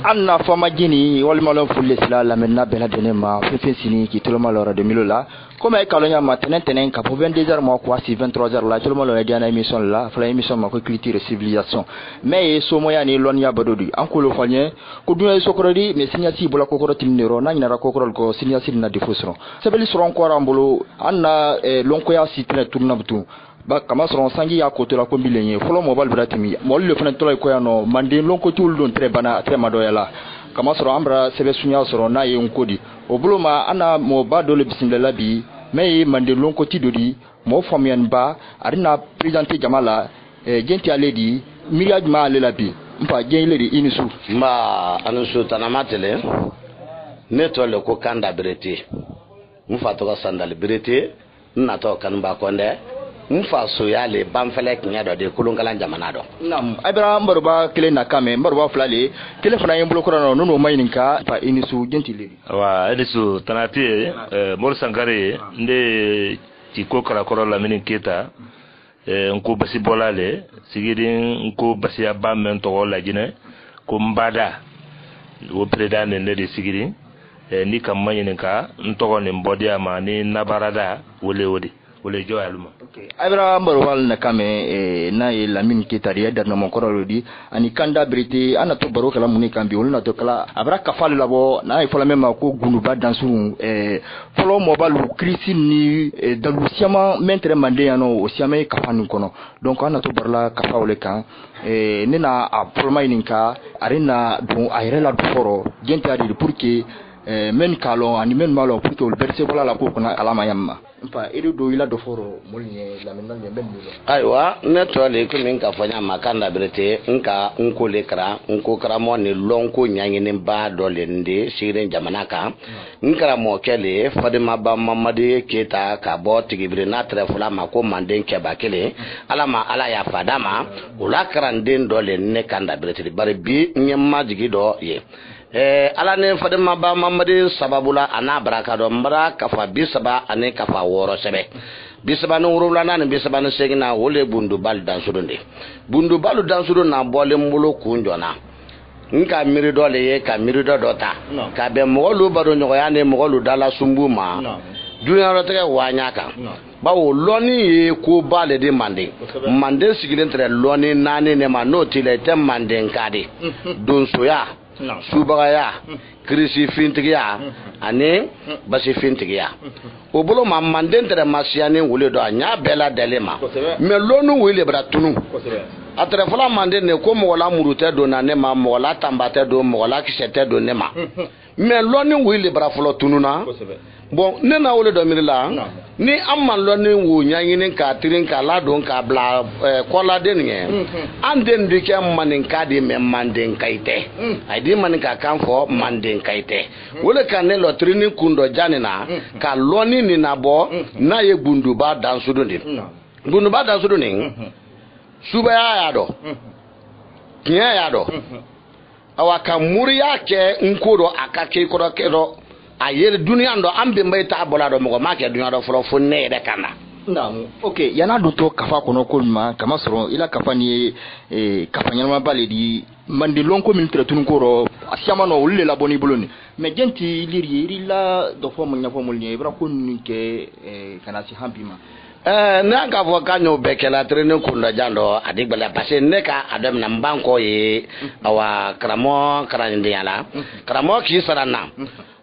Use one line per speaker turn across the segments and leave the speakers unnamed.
Anna Famagini, Walmalon Fulesla, la Mena Bella Denema, Fefesini, qui tout le monde l'aura de Milola. Comme avec Calonia Matin, tenant qu'à 22 heures, moi, quoi, si 23 heures là, tout le monde a dit à émission là, fallait émission ma culture et civilisation. Mais, so moyen, ni Lonia Badodi, en colophonien, Koudou et Socorodi, mais signati, Bola Kokoro Timnero, Nana Kokoro, signati na diffusion. C'est bel sur encore en bolo, Anna, Lonkoya, Citre, Tournabtou. Ba kama sɔrɔ sanji y'a koto la ko bilen ye fɔlɔ mobile bɛra tɛmɛ mɔli le fana tora ko yan nɔ manden lonko t'olu don très bana très madoya la kama sɔrɔ an bara sɛbɛ sunya sɔrɔ n'a ye nko di o bolo ma an na mɔba dɔ le bisimila bi mɛ ye manden lonko ti dɔ di mɔgɔ faamuyaniba a bɛna présenté jama la jɛn tɛ ale di miiriya jumɛn ale la bi n fa jɛn ile de i ni su.
n ba a ni su tanama tɛlɛ ne tɔgɔ le ko Kanda Berete n fa tɔgɔ Sandali Berete n natɔ Kanuba Kɔndɛ n fa soya le banfɛlɛ kiɲɛ dɔ de kolonkalan jamana dɔ.
Naam Abraham Baruba kelen na kame Baruba fila le kelen fana ye bolo kɔrɔ n'o ma ɲininka fa i ni su jɛnti le.
Wa i ni su tanati Mori Sankare nde ci ko karakɔrɔ Lamini Keta nko basi bɔla le sigidi nko basiya ba mɛn tɔgɔ lajinɛ ko n bada o président ne de sigidi ni ka ma ɲininka n tɔgɔ nin bɔdiya ma ni nabarada wele o de. Wole jo aluma.
Okay. Abraham Barwal na kame na ye Lamine Keta ya darna mokoro rodi ani Kanda Berete ana to baro kala muni kambi wala to kala abra kafal labo na e fola mema ko gunuba dansu folo mobalu krisi ni dalusiama mentre mande yano osiame kafanu kono donc ana to barla kafawle kan nena a problème ninka arena don ayrela do foro genta di pour que men kalon ani men malo pour que le berse voilà la ko kuna alama yamma mpa idu do ila do foro molnye la menna ben milo
aywa ne to le ko min ka fanya Makanda Berete nka nko le kra nko kra mo ni lonko nyanyi ni ba do le ndi siren jamana ka nkra mo kele Fadima ba Mamadi Keta ka bo tigibre na trefula mako manden ke bakele alama ala ya fadama ula kranden do le ne Kanda Berete bari bi nyemma jigi do ye ala ne Fadima ba Mamadi sababula ana baraka do mbara kafa bisaba ane kafa woro sebe bisaba no wurula na bisaba no segina wole bundu bal dansurunde bundu balu dansuru na bole mbulo kunjona nka miri do le ye ka miri do dota ka be mogolu baro nyogo ya ne mogolu dala sumbuma dunya ro tege wanya ka bawo loni ye ko bale de mande sigilen tre loni nane ne ma no tile tem mande nkade don soya subagaya krisi fintigiya ani basi fintigiya o bolo ma manden tere masiani wule do anya bela delema me lonu wile bra tunu atre fala manden ne ko mo wala murute do na ne ma mo wala tambate do mo wala kisete do ne ma me loni wile bra folo tunu na bon ne na wole do mirila ni amman loni wo nyanyini ka tirin ka la don ka bla kola den nge anden dike manin ka di me manden kaite ai di manin ka kan fo manden kaite wole kan ne lo trini kundo janina ka loni ni na bo na ye bunduba dansudo ni bunduba dansudo ni suba ya do kiya ya do awaka muriya ke nkoro akake koro kedo ayer dunia ndo ambe mbay ta bola do mo ma ke dunia do folo fonne de kana
naam okay yana do to kafa kono kolma kama soro ila kafa ni kafa nyama baledi mandi lonko min tretun koro asiama no wulle la boni boloni me genti liri la do fo mo nyafo mo ni bra ko ke kana si hambima
na ka fo kanyo bekela trene kunda jando adigbala parce ne ka adam na mbanko ye awa kramo karande yala kramo ki sarana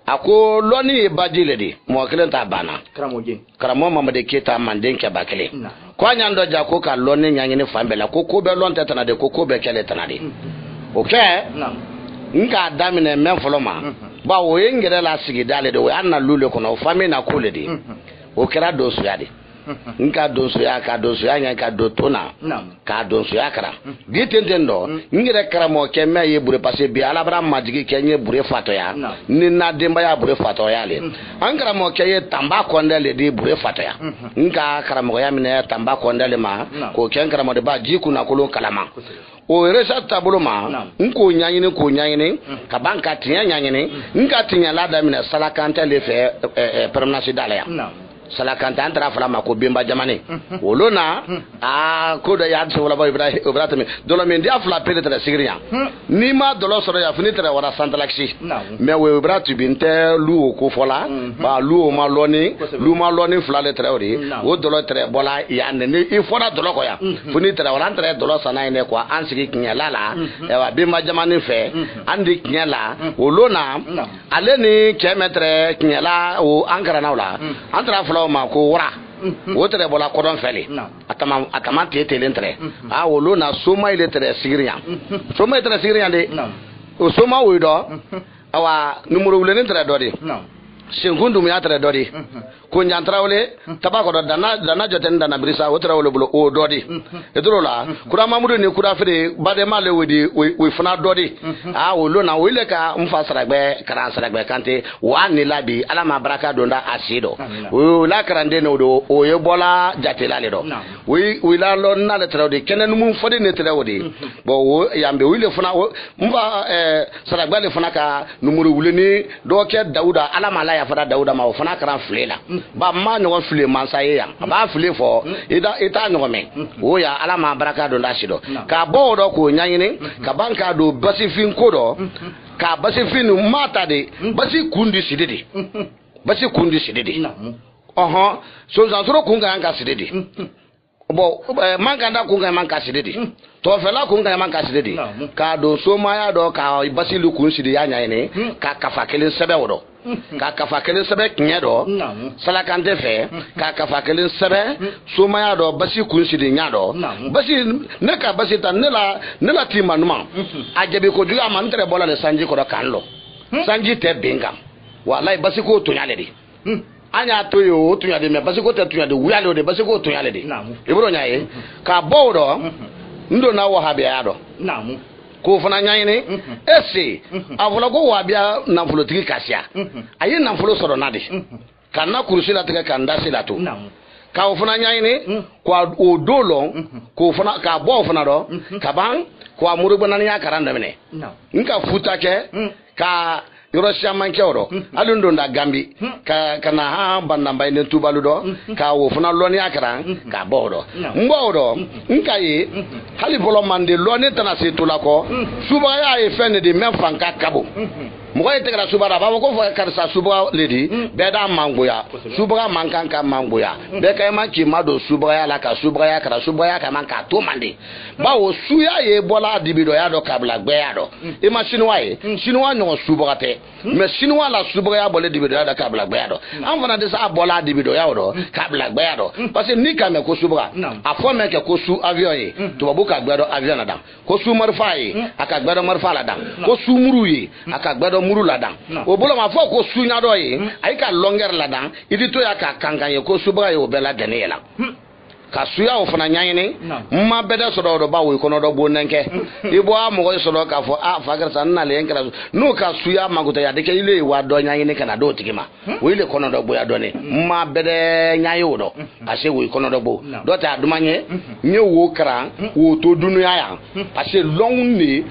ako loni badile di mo kelen ta bana kramo Mamadi Keta manden ke bakele ko nyando ja ko ka loni nyangini fambela ko ko be lon tetana de ko be kele tanade okay nka damine men foloma ba wo yengere la sigi dale de wo anna lule kono fami na kule di o kera do suyade nka do suya ka do suya nya ka do tona ka do suya kara bi tentendo ngire kara mo kemme ye bure passé bi alabra majigi kenye bure fato ya ni na demba ya bure fato ya le ankara mo keye tamba kondele di bure fato ya nka kara mo ya mine tamba kondele ma ko ken kara mo de ba jiku na kolo kalama o resa tabulo ma nko nyanyini ka banka tinya nyanyini nka tinya la da mine salakante le fe permanence dala ya salakanta antara fala ma ko bemba jamane wolona ko da ya so wala ba ibrahim dolo men dia fala pele tra sigriya ni ma dolo so ya fini tra wala santalaxi me we ibrahim binte lu ko fola ba lu ma loni fala le tra ori o dolo tra bola ya ne i fora dolo ko ya fini tra wala tra dolo sana ne ko ansigi kinyala la e wa bemba jamane fe andi kinyala wolona ale ni kemetre kinyala o ankara na wala antara ma ko wara o tere bola ko don fele atama tete lentre a wolo na soma ile tere sigriya de o soma wo do awa numero wule lentre do de sengundu mi atre do de ko nyantrawle tabako do dana joten dana brisa o tere wolo bolo o do de e dro la kura mamudu ni kura fere bade male wodi we fana do de a wolo na wile ka mfasara gbe karan sara gbe kante wa ni labi ala ma baraka do nda asido o la karande no do o ye bola jatela le do we la lo na le tere de kenen mum fode ne tere wodi bo wo yambe wile fana mba sara gbe le fana ka numuru wule ni do ke dauda ala ma la ya fada dauda ma fana karan flela ba ma no fle man sa ya ba fle fo ita no me o ya ala ma baraka do nda sido ka bo do ko nyanyini ka banka do basifin kodo ka basifin mata de basi kundi sidede so zanzuro kunga anga sidede bo manga nda kunga manga sidede to fela kunga manga sidede ka do so maya do ka basilu kun sidede ya nyanyini ka kafa kelin sebe wodo ka kafa kelin sebe kinyedo salakante fe ka kafa kelin sebe sumaya do basi kunsi nyado basi ne ka basi tan ne la timanuma ajabe ko duya man tere bola le sanji ko do kanlo sanji te benga wallahi basi ko to nyale di anya to yo to nyade me basi ko te to nyade wuyale de basi ko to nyale di ibro nyaye ka bodo ndo na wahabia yado ko fana nyayini ese avula ko wabia na fulo tigi kasia ayi na fulo soro nadi kana kurusi la tege kanda sila to ka fana nyayini kwa odolo ko fana ka bo fana do ka ban ko amuru banani ya karanda mene nka futa ke ka Yorosha mankero alundo nda gambi kana ha banna bayne tubalu do ka wo funa loni akara ka bodo mbodo nkaye hali bolo mande loni tanase tulako suba ya e fene de menfanka kabo mo ye tegara suba ba ko fo karsa suba ledi beda mangoya suba mankanka mangoya be kay ma ki mado suba ya la ka suba ya kara suba ya ka manka to mande ba wo suya ye bola dibido ya do kabla gbe ya do e ma shinwa no suba te mais chinois la subra bolé dibido da kabla gbeado an fana de sa bola dibido ya do kabla gbeado parce que ni kame ko subra a fo me ke ko su avion yi to babu ka gbeado avion la dan ko su marfa yi aka gbeado marfa la dan ko su muru yi aka gbeado muru la dan o bolo ma fo ko su nya do yi ay ka longueur la dan idi to ya ka kankan ye ko subra yi o bela denela ka suya o fana nyanyini mma beda so do ba wo kono do bonenke ibo amogo so do ka fo a fagar san na le nkara no ka suya maguta ya de ke ile wa do nyanyini kana do tigima wo ile kono do boya do ne mma bede nyayo do ase wo kono do bo do ta dumanye nye wo kra wo to dunu ya ase longni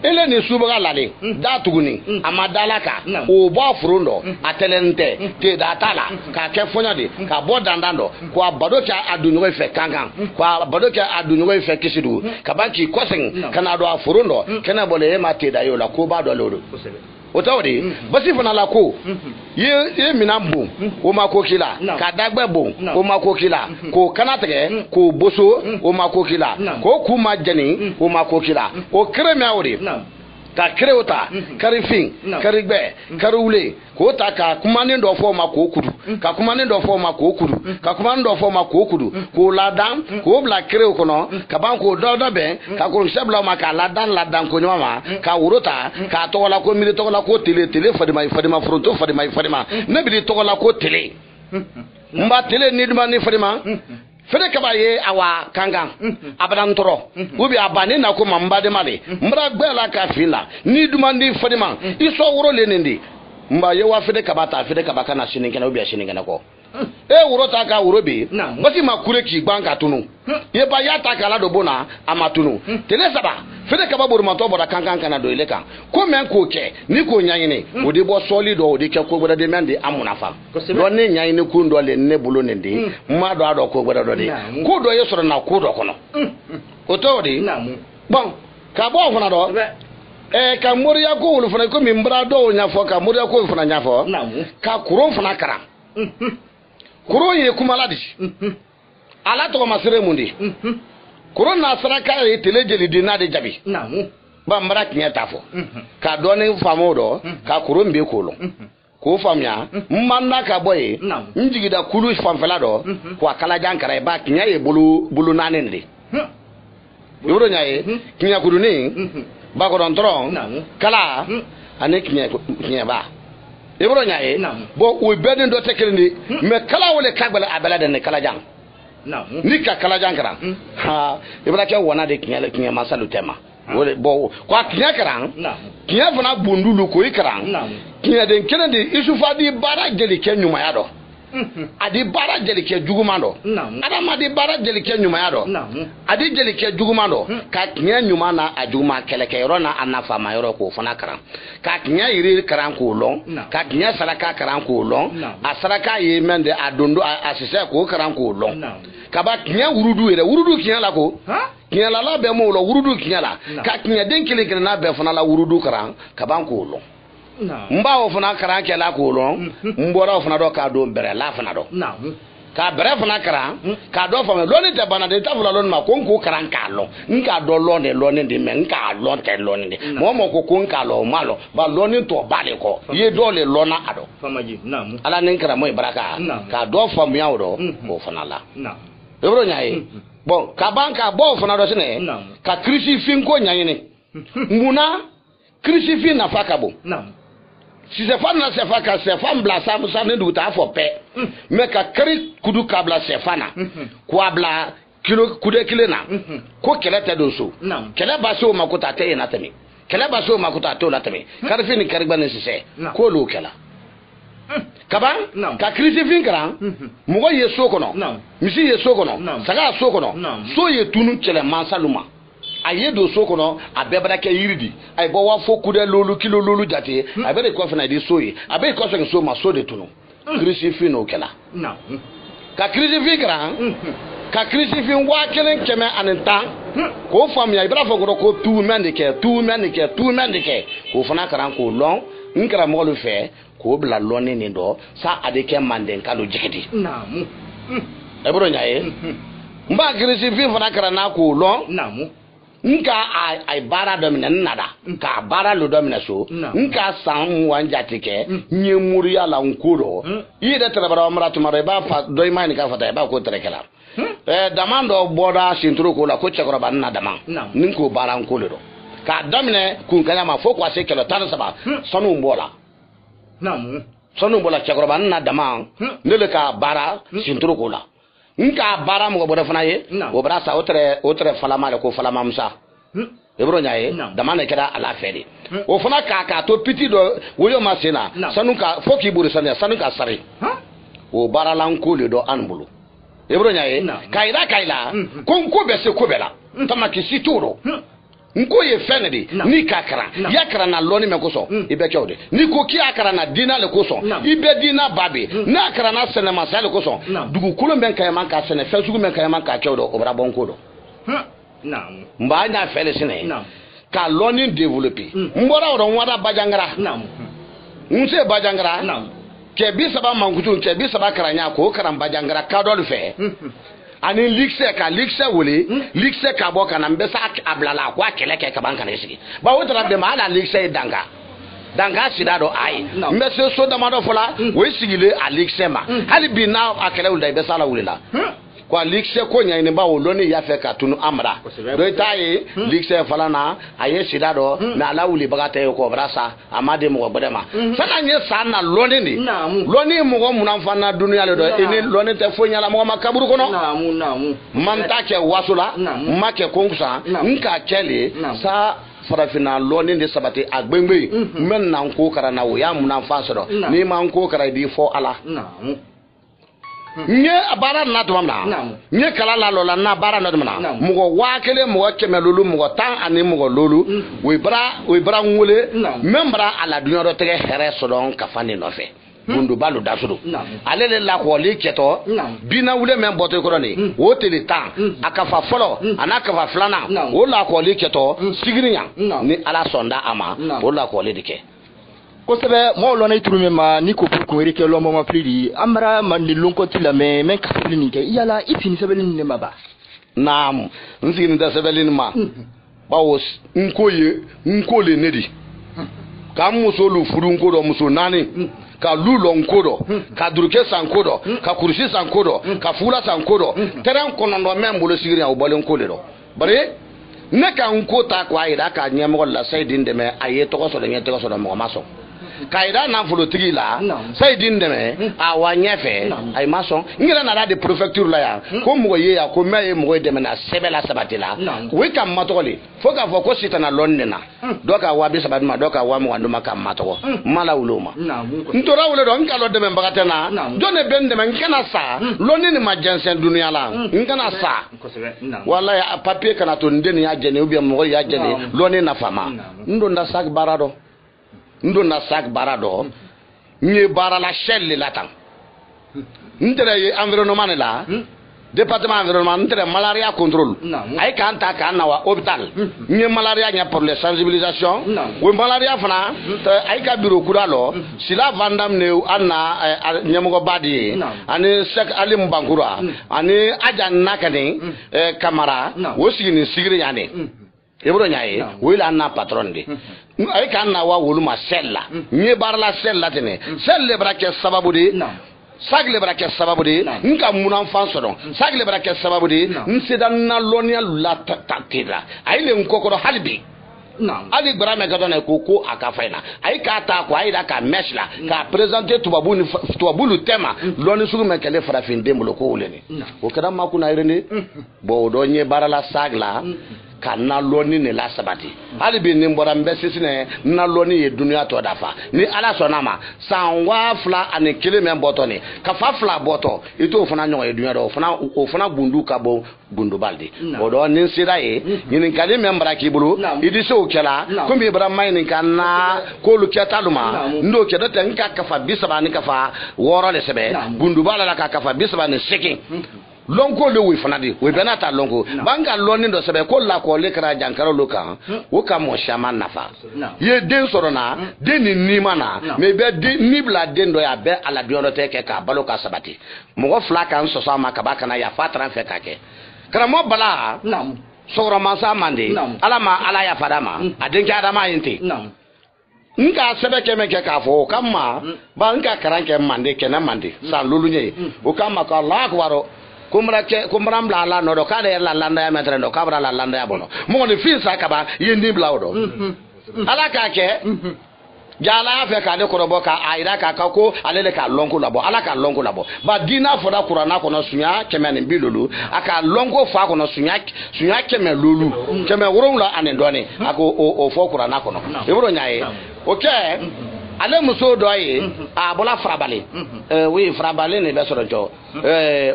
ele ni subara lale da tuguni amadalaka o bo frundo atelente te datala ka ke fonya de ka bo dandando ko abado ka adunu fe kangan kwa badoka adunyo fe kisidu kabaki kosen kana do afurundo kana bole ma te da yo la ko ba do lodo otawdi basi fana la ko ye minambu o ma ko kila ka dagbe bo o ma ko kila ko kana tege ko boso o ma ko kila ko kuma jani o ma ko kila ko kreme awri ka krewta karifin karigbe karule ko ta ka kumane ndo fo ma ko kudu ka kumane ndo fo ma ko kudu ka kumane ndo fo ma ko kudu ko ladan ko bla krew kono ka ban ko do be ka ko sebla ma ka ladan ko nyoma ka urota ka to la ko mi to la ko tele fadima fronto fadima ne bi to la ko tele mba tele ni duma ni fadima fere kabaye awa kangan abadan toro ubi abane na ko mamba de male mbra gbela ka fila ni dumandi fadima iso woro lenindi mba ye wa fere kabaka na shininkena ubi shininkena ko wuro ta ka wuro bi basi makure ki gbanka tunu ye ba ya ta kala do bona amatunu tele saba fede kaba borumato boda kankan kana do ile kan ko men ko ke ni ko nyanyine o de bo solid o de ke ko boda de men de amuna fa do ne nyanyine ku ndo le ne bulo ne de ma do ado ko boda do de ko do yesoro na ko do kono o to de bon ka bo fana do ka moriya ko wulu fana ko min bra do nya fo ka moriya ko fana nya fo ka kuro fana kara kuro ye kuma ladi ala to masere mundi kuro na saraka ye telejeli dina de jabi ba mbara kinya tafo ka do ne famo do ka kuro mbe ko lo ko famya manna ka boye njigida kulu famfela do ko akala jankara ba kinya ye bulu nanende yoro nyaye kinya kudu ni ba ko don tron kala ane kinya ba yoro nyaye bo o bedin do tekelindi me kala wole kagbala abala de kala jang ni ka kala jankara ha ibra ke wona de kinya masalu tema wole bo ko kinya karan kinya fana bundulu ko ikaran kinya den kelende isufa di bara jeli ke nyuma ya do adi bara jeli ke jugumando adama di bara jeli ke nyuma ya do adi jeli ke jugumando ka kinya nyuma na ajuma keleke rona anafa mayoro ko fana karan ka kinya yiri karan ko long ka kinya saraka karan ko long asaraka ye mende adondo asise ko karan ko long ka ba kinya wurudu kinya la ko kinya la be mo lo wurudu kinya la ka kinya den kele kele na be fana la wurudu karan ka ban ko long mba o fana karan ke la ko long mbora o fana do ka do bere la fana do ka bere fana karan ka do fana lo ni te bana de ta fula lo ma ko karan ka lo nka do lo ne de men nka lo ke lo ni mo ko nka lo ma lo ba lo ni to ba le ko ye do le lo na ado famaji ala nin kara mo ibaraka ka do famu ya do ko fana la ebro nyaaye bon ka banka bo fana do sine ka krisi fin ko nyaayene nguna krisi fin na fakabo si se fan na se faka se fan bla sa musa ne du ta fo pe me ka kri kudu kabla se fana ko abla kilo kude kilena ko kelete do so kele ba so makuta te na temi kele ba so makuta to la temi karfi ni karigba ne se ko lo kela kaba ka krisi fin kran mugo ye so kono misi ye so kono saga so kono so ye tunu kele mansaluma aye do so kono abebra ke yiridi ay bo wa foku de lolu kilo lolu jate abere ko fana di soyi abere ko so ma so de tunu krisi fin o kela ka krisi fin kran ka krisi fin wa kelen keme anenta ko fam ya ibra fo ko tu mendike ko fana kran ko long nkara mo lu fe ko bla loni ni do sa adike manden kalu jikiti ebro nyaaye mba krisi fin fana kran na ko long nka ay bara domina nada ka bara lo domina so nka san wanja tike nye muri ala nkuro ide trebara amratu mare ba fa do imani ka fata ba ko trekela damando boda sinturu ko la ko chekora banna dama ninko bara nkolo do ka domine kun kanya ma fo ko ase kelo tan saba sonu mbola sonu mbola chekora banna dama nele ka bara sinturu ko la nka bara mo boda fana ye o brasa otre falama ko falama musa ebro nyaaye dama na keda ala fedi o fana ka to piti do woyo masina sanuka foki buru sanya sanuka sare o bara lan ko le do anbulu ebro nyaaye kaila konko bese ko bela tamaki situro nko ye fenedi ni kakara yakara na loni mekoso ibe kyode ni ko ki akara na dina le koso ibe dina babe na akara na sene masale koso dugu kulo ben kayama ka sene fesugu men kayama ka kyodo obra bonkodo mba nya fele sene ka loni developer mbora oro wada bajangara nse bajangara ke bi saba mangutu ke bi saba karanya ko karam bajangara ka do fe ani likse wole likse ka bo kana mbesa ablala kwa keleke ka banka na sigi ba wotra de ma ala likse danga sidado ai mbese so da mado fola we sigile alikse ma hali bi na akele wulda be sala wulila kwa likse ko nya ni ba wo ni ya fe ka tunu amra do tayi likse fala na aye sidado na ala wuli bagate ko brasa amade mo bodema sana nye sana loni mo mo na fana dunya le do eni loni te fo nyala mo makaburu kono manta ke wasula make konkusa nka kele sa farafina loni de sabate agbengbe men na nko kara na wo ya mu na fa so do ni ma nko kara di fo ala nye bara na to mamna nye kala la lola na bara na to mamna mugo wakele mugo kemelulu mugo tan ani mugo lolu we bra ngule membra ala dunyo do tege here sodon kafani no fe bundu balu dasuru alele la ko li keto bina wule men boto ko ni o tele tan akafa folo anaka fa flana o la ko li keto sigirinya ni ala sonda ama o la ko li dike
ko sebe mo lo na ituru ma ni ko pour ko rike lo mo ma plidi amara man ni lonko tila men ka plini ke yala itini sebelin ne maba
naam nzini da sebelin ma bawo nkole nedi ka muso lu furu nkodo muso nani ka lulo nkodo ka duruke sankodo ka kursi sankodo ka fula sankodo teren konondo membolo sigiri o bole nkole do bare ne ka nkota kwa ida ka nyemo la saidin de me aye to ko so de nyete ko so do mo maso kaida na fulo tigila saidin de me awa nyefe ay maso ngira na de prefecture la ya ko mo ye ya ko me mo de me na sebela sabatila we kam matoli foka foko sitana lonnena doka wabi sabat ma doka wa mo anduma kam matoko mala uluma ntora wule do ngalo de me bagatena jone bende me ngana sa lonni ni majensen dunia la ngana sa wallahi papier kana to ndeni ya jene ubi mo ya jene lonni na fama ndo nda sak barado nye barala shell la tan ndere environnement la département environnement ndere malaria contrôle ay kanta kana wa hôpital nye malaria nya pour les sensibilisation we malaria fana ay ka bureau kudalo sila vandam ne anna nyamugo badi ani sek alim bankura ani ajan nakani kamara wosigini sigiri yane ebro nyaaye wila na patron de ay kan na wa woluma sella nye barla sella tene selle brake sababu de sagle brake sababu de nka munan fanso don sagle brake sababu de nsedan na lonia la tatira ay le nkokoro halbi ali brame gadone koko akafaina ay ka ta ko ay da ka mesla ka présenter tubabulu tema loni sugu mekele farafin dembo ko woleni o kada makuna irene bo do nye barala sagla kana loni ne la sabati ali bi nimbora mbesi ne na loni ye dunia to dafa ni ala sonama sanwa fla ane kele men botoni ka fa fla boto ito fana nyo ye dunia do fana bundu ka bo bundu baldi odo nin sira ye nin kale membra ki bulu idi so kela ko mi bra may nin kana ko lu ketaluma ndo kedo tan ka fa bisaba ni ka fa woro le sebe bundu bala ka fa bisaba ni sekin lonko le wi fanadi we benata lonko banga loni do sebe ko la ko le kra jankaro loka wo ka mo shama nafa ye den sorona den ni mana me be ni bla den do ya be ala biono teke ka balo ka sabati mo fla kan so sama ka baka na ya fatran fe kake kra mo bala nam sora masa mande ala ya fadama adin ka adama yinti nka sebe keme ke ka fo kama ba nka karanke mande kenan mande sa lulunye o kama ka la kwaro kumram la no do kale la landa ya metre do kabra la landa ya bono mo ni fi sa kaba yendi blawdo ala ka ke jala fe ka de korobo ka aira ka ko alele ka lonko labo ala ka lonko labo ba dina fo da qur'ana ko no sunya kemen bilulu aka lonko fa ko no sunya kemen lulu kemen woron la anendone ako o fo qur'ana ko no e woro nyaaye okay ale muso do ye a bola frabale oui frabale ne be soro jo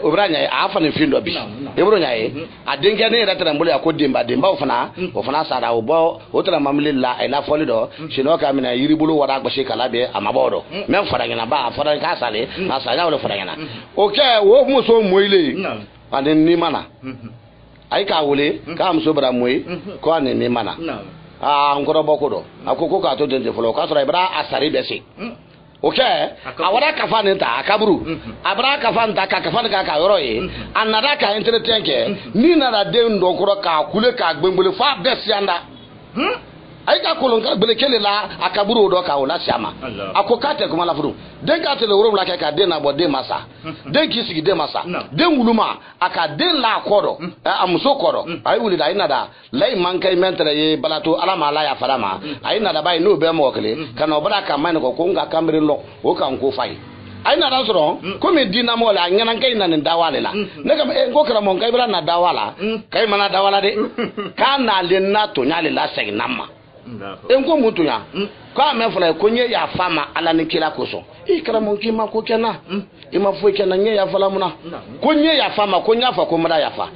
obranya a fa ne findo bi e bro nyae a denke ne retara mbole akodimba demba o fana sara o bo o tra mamlilla e la folido sino ka mina yiri bulu wara gba shekala be amabodo men fara ngina ba fara ka sale na sanya o fara ngina okay wo muso moile ande ni mana ai ka wole ka muso bra moyi ko ane ni mana ngoro bokodo akoko ka to dende folo ka sura ibra asari besi okay awara kafani ta akaburu abra kafani ta ka kafani ka yoro yi anada ka entretenke ni na da de ndokoro ka kule ka gbengbele fa besi anda ay ka kolon ka bele kele la akaburu do ka wala siama akokate kuma la furu den ka tele woro la ka den na bo de masa den ki sigi de masa den wuluma aka den la kodo amuso kodo ay wuli da ina da lay man kay mentre ye balato ala ma la ya farama ay na da bay no be mo kele kana obara ka man ko nga kamre lo o kan ko fay ay na da soro ko me dina mo la nyana kay na dawale la ne ka ko kra mon kay bala na dawala kay mana dawala de kana le na to nyale la seg namma en ko mutunya ka me fala ko nye ya fama ala ni kila koso e karamo ki ma ko kena e ma fo kena nye ya fala muna ko nye ya fama ko nya fa ko mara ya fa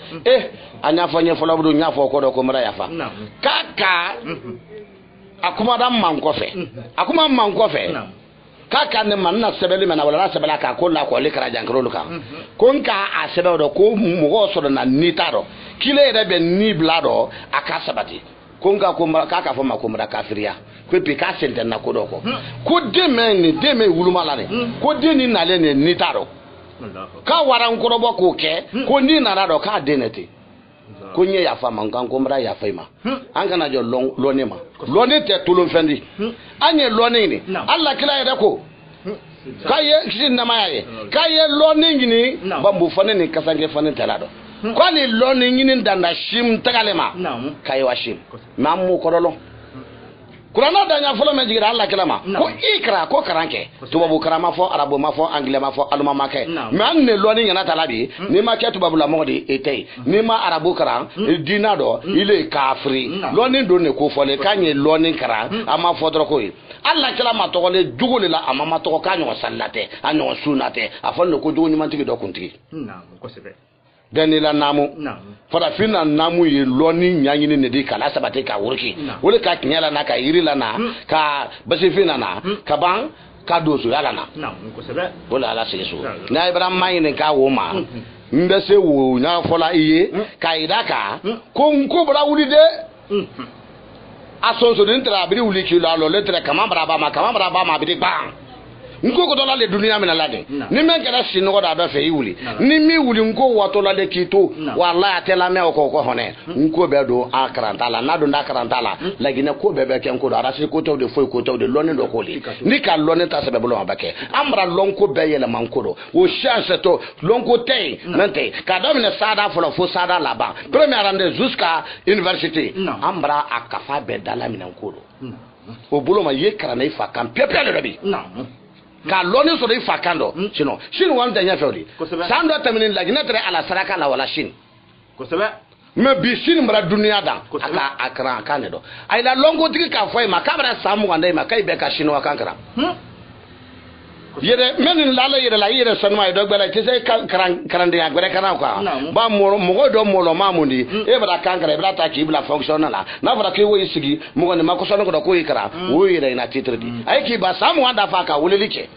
anya fa nye fala budu nya fa ko do ko mara ya fa kaka akuma da man ko fe akuma man ko fe kaka ne man na sebeli mena wala sebela ka ko la ko le kara jankro luka ko nka a sebe do ko mo so na nitaro kile re be ni blado aka sabati ko nka ko kaka fo makomra kafiria ko pe ka sente na ko do ko de me wuluma la ne ko de ni na le ne nitaro ka wara nkoro bo ko ke ko ni na do ka de neti ko nye ya fama nkan ko mra ya faima an kana jo loni ma loni te tulun fendi anye loni ni Allah kila ya ko kaye sin na maye kaye loni ni bambu fane ni kasange fane talado kwani loni ni danda shim tagalema kaye wa shim mamu korolo Kurana danya folo me jigira Allah kelama ko ikra ko karanke tubabu karama fo arabu ma fo anglais ma fo aluma ma ke man ne loni ngana talabi ni ma ke tubabu la modi etei ni ma arabu karan dinado ile kafri loni do ne ko fole kanye loni karan ama fodro ko Allah kelama to le jugule la ama ma to kanyo sallate anyo sunate afon ko jugu nyuma tigi do kuntigi ko sebe danila namu fara fina namu ye loni nyanyini ne di kala sabate ka wurki wole ka kinyala na ka irila na ka basifina na ka ban ka dosu yala na
ko sebe
wala ala sesu na ibrahim mayine ka wo ma mbese wo nya fola iye ka idaka ko nko bra wuli de asonso din tra biri wuli ki la lo le tra kama bra ba ma bi bang nko ko dola le dunia mina lade ni men kala sino da do fe yiwuli ni mi wuli nko wato la le kito wallahi atela me ko hone nko be do akarantala na do nda akarantala lagina ko be ken ko do arasi ko to de foi ko to de loni do ko li ni ka loni ta se be bolo abake amra lonko be yele manko o chance to lonko tay nante ka do mina sada fo sada laba première année jusqu'à université amra akafa be dala mina ko do o bolo ma ye karana ifa kan pepe le rabi ka loni so de fakando sino wanda nya fewdi sando tamini lagina tere ala saraka la wala shin
ko sebe
me bi shin mara dunia da aka akra kane do ay la longo tiki ka foi makabra samu wanda ma kai be ka shin wa kankara yere menin lala yere la yere sanma do gbela ti se karande ya gbere kana kwa ba mo do mo lo mamundi e bra kankara e bra ta ki bla fonctionnel na fara ke wo isigi mo ne makoso no ko yikara wo yere na titre di ay ki ba samu wanda fa ka wolelike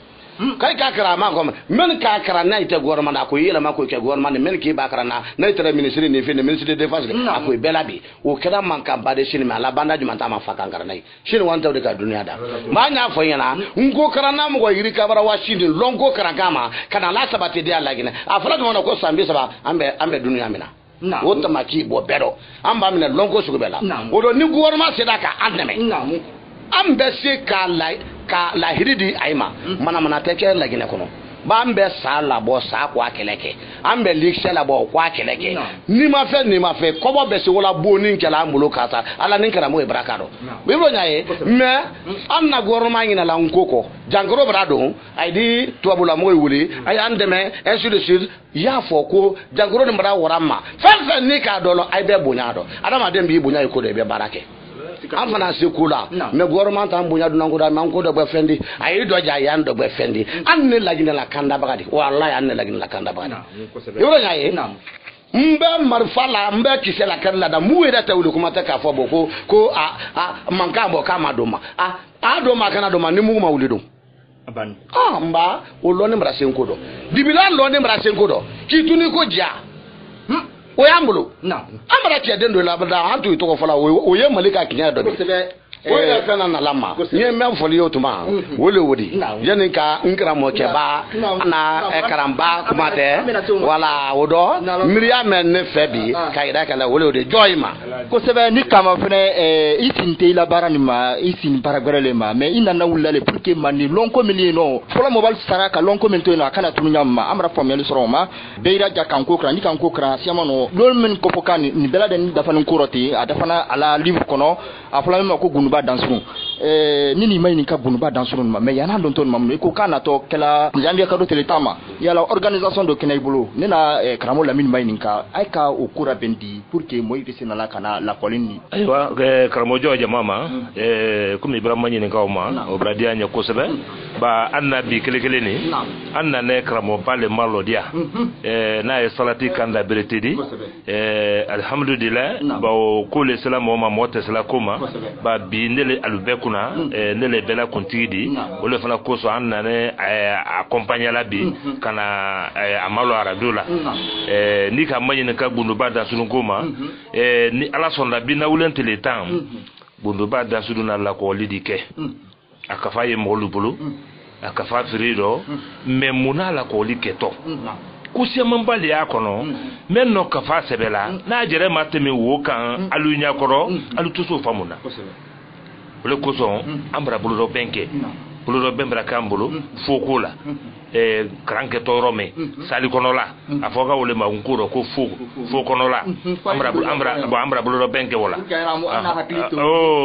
kai ka kara ma ko men ka kara na ite gorma na ko yela ma ko ke gorma ne men ki ba kara na ite ministre ne fi ne ministre de défense ko belabi o kera man ka ba de shin ma la banda juma ta ma fa kan kara nai shin wanta de ka duniya da ma nya fo yana ngo kara na mo ko yiri ka bara wa shin longo kara kama kana la sabate de Allah gina afra ko ko sambi saba ambe duniya mina o ta maki bo bero amba mina longo su bela o do ni gorma sedaka andame ambe se ka la hiridi aima mana teke lagine kono ba ambe sala bo sa kwa keleke ambe likse la bo kwa keleke ni ma fe ko bo be se wala boni nkela amulo kata ala nin kara mo ibrakado be bo nyaye me anna gorma ngina la nkoko jangoro brado aidi to abula mo wuli ay andeme ainsi de suite ya foko jangoro ni mbara warama fa ni ka dolo ay be bonyado adama dem bi bonya ko de be barake amana sekula me gorma ta mbunya du nango da manko do be fendi ay do ja yan do be fendi anne lagina la kanda bagadi wallahi anne lagina la kanda bagadi yoro nyaye mbe marfala mbe kisela kala da muweda tawulu kuma ta ka fo boko ko manka bo kama doma doma kana doma ni mu ma wulido
aban
mba o loni mbra senkodo dibila loni mbra senkodo kituni ko ja o yambulo amara ti adendo la bada antu to ko fala o ye malika kinya do o ya kana na lama nye me foli otuma wole wodi yani ka nkra mo ke ba na karamba kumate wala wodo miriya men ne febi kaida kala wole wodi joyma
ko sebe ni kama fene isinte la barani ma isin paragrele ma me ina na wulale pour que mani lonko milino fola mobile saraka lonko mento na kana tunya ma amra pomel soroma beira jakanko kra ni kanko kra siamano lol men ko pokani ni belade ni dafa nan kuroti adafana ala livre kono afala ma ko gunu ba dansun nini mai ni ka bunuba dansun ma me yana don ton ma ko kana to kala janvier ka do teletama yala organisation do kenay bulu nena kramo la min mai ni ka ay ka o kura bendi pour que moy risina la kana la colline
aywa karamojo jamama comme Ibrahima ni kawma o bradia nya ko sebe ba annabi kele ni anna ne karamo pale malodia na salati kanda beretedi alhamdulillah ba ko le salam o ma mota sala koma ba bi nele alubekuna nele bela kontidi o le fana ko so anna ne accompagner la bi kana amalo aradula ni ka manyi ne ka bundu ba da sunu koma ni ala sonda bi na wulente le temps bundu ba da sunu na la ko lidike akafa ye molu bulu akafa frido me munala ko liketo kusia mambali yakono menno kafa sebela na jere matemi wo kan alunya koro alutuso famuna le koso ambra bulu do benke bulu do bembra kambulu fokula kranke torome sali konola afoga wole ma nkuro ko fokonola ambra bulu do benke wala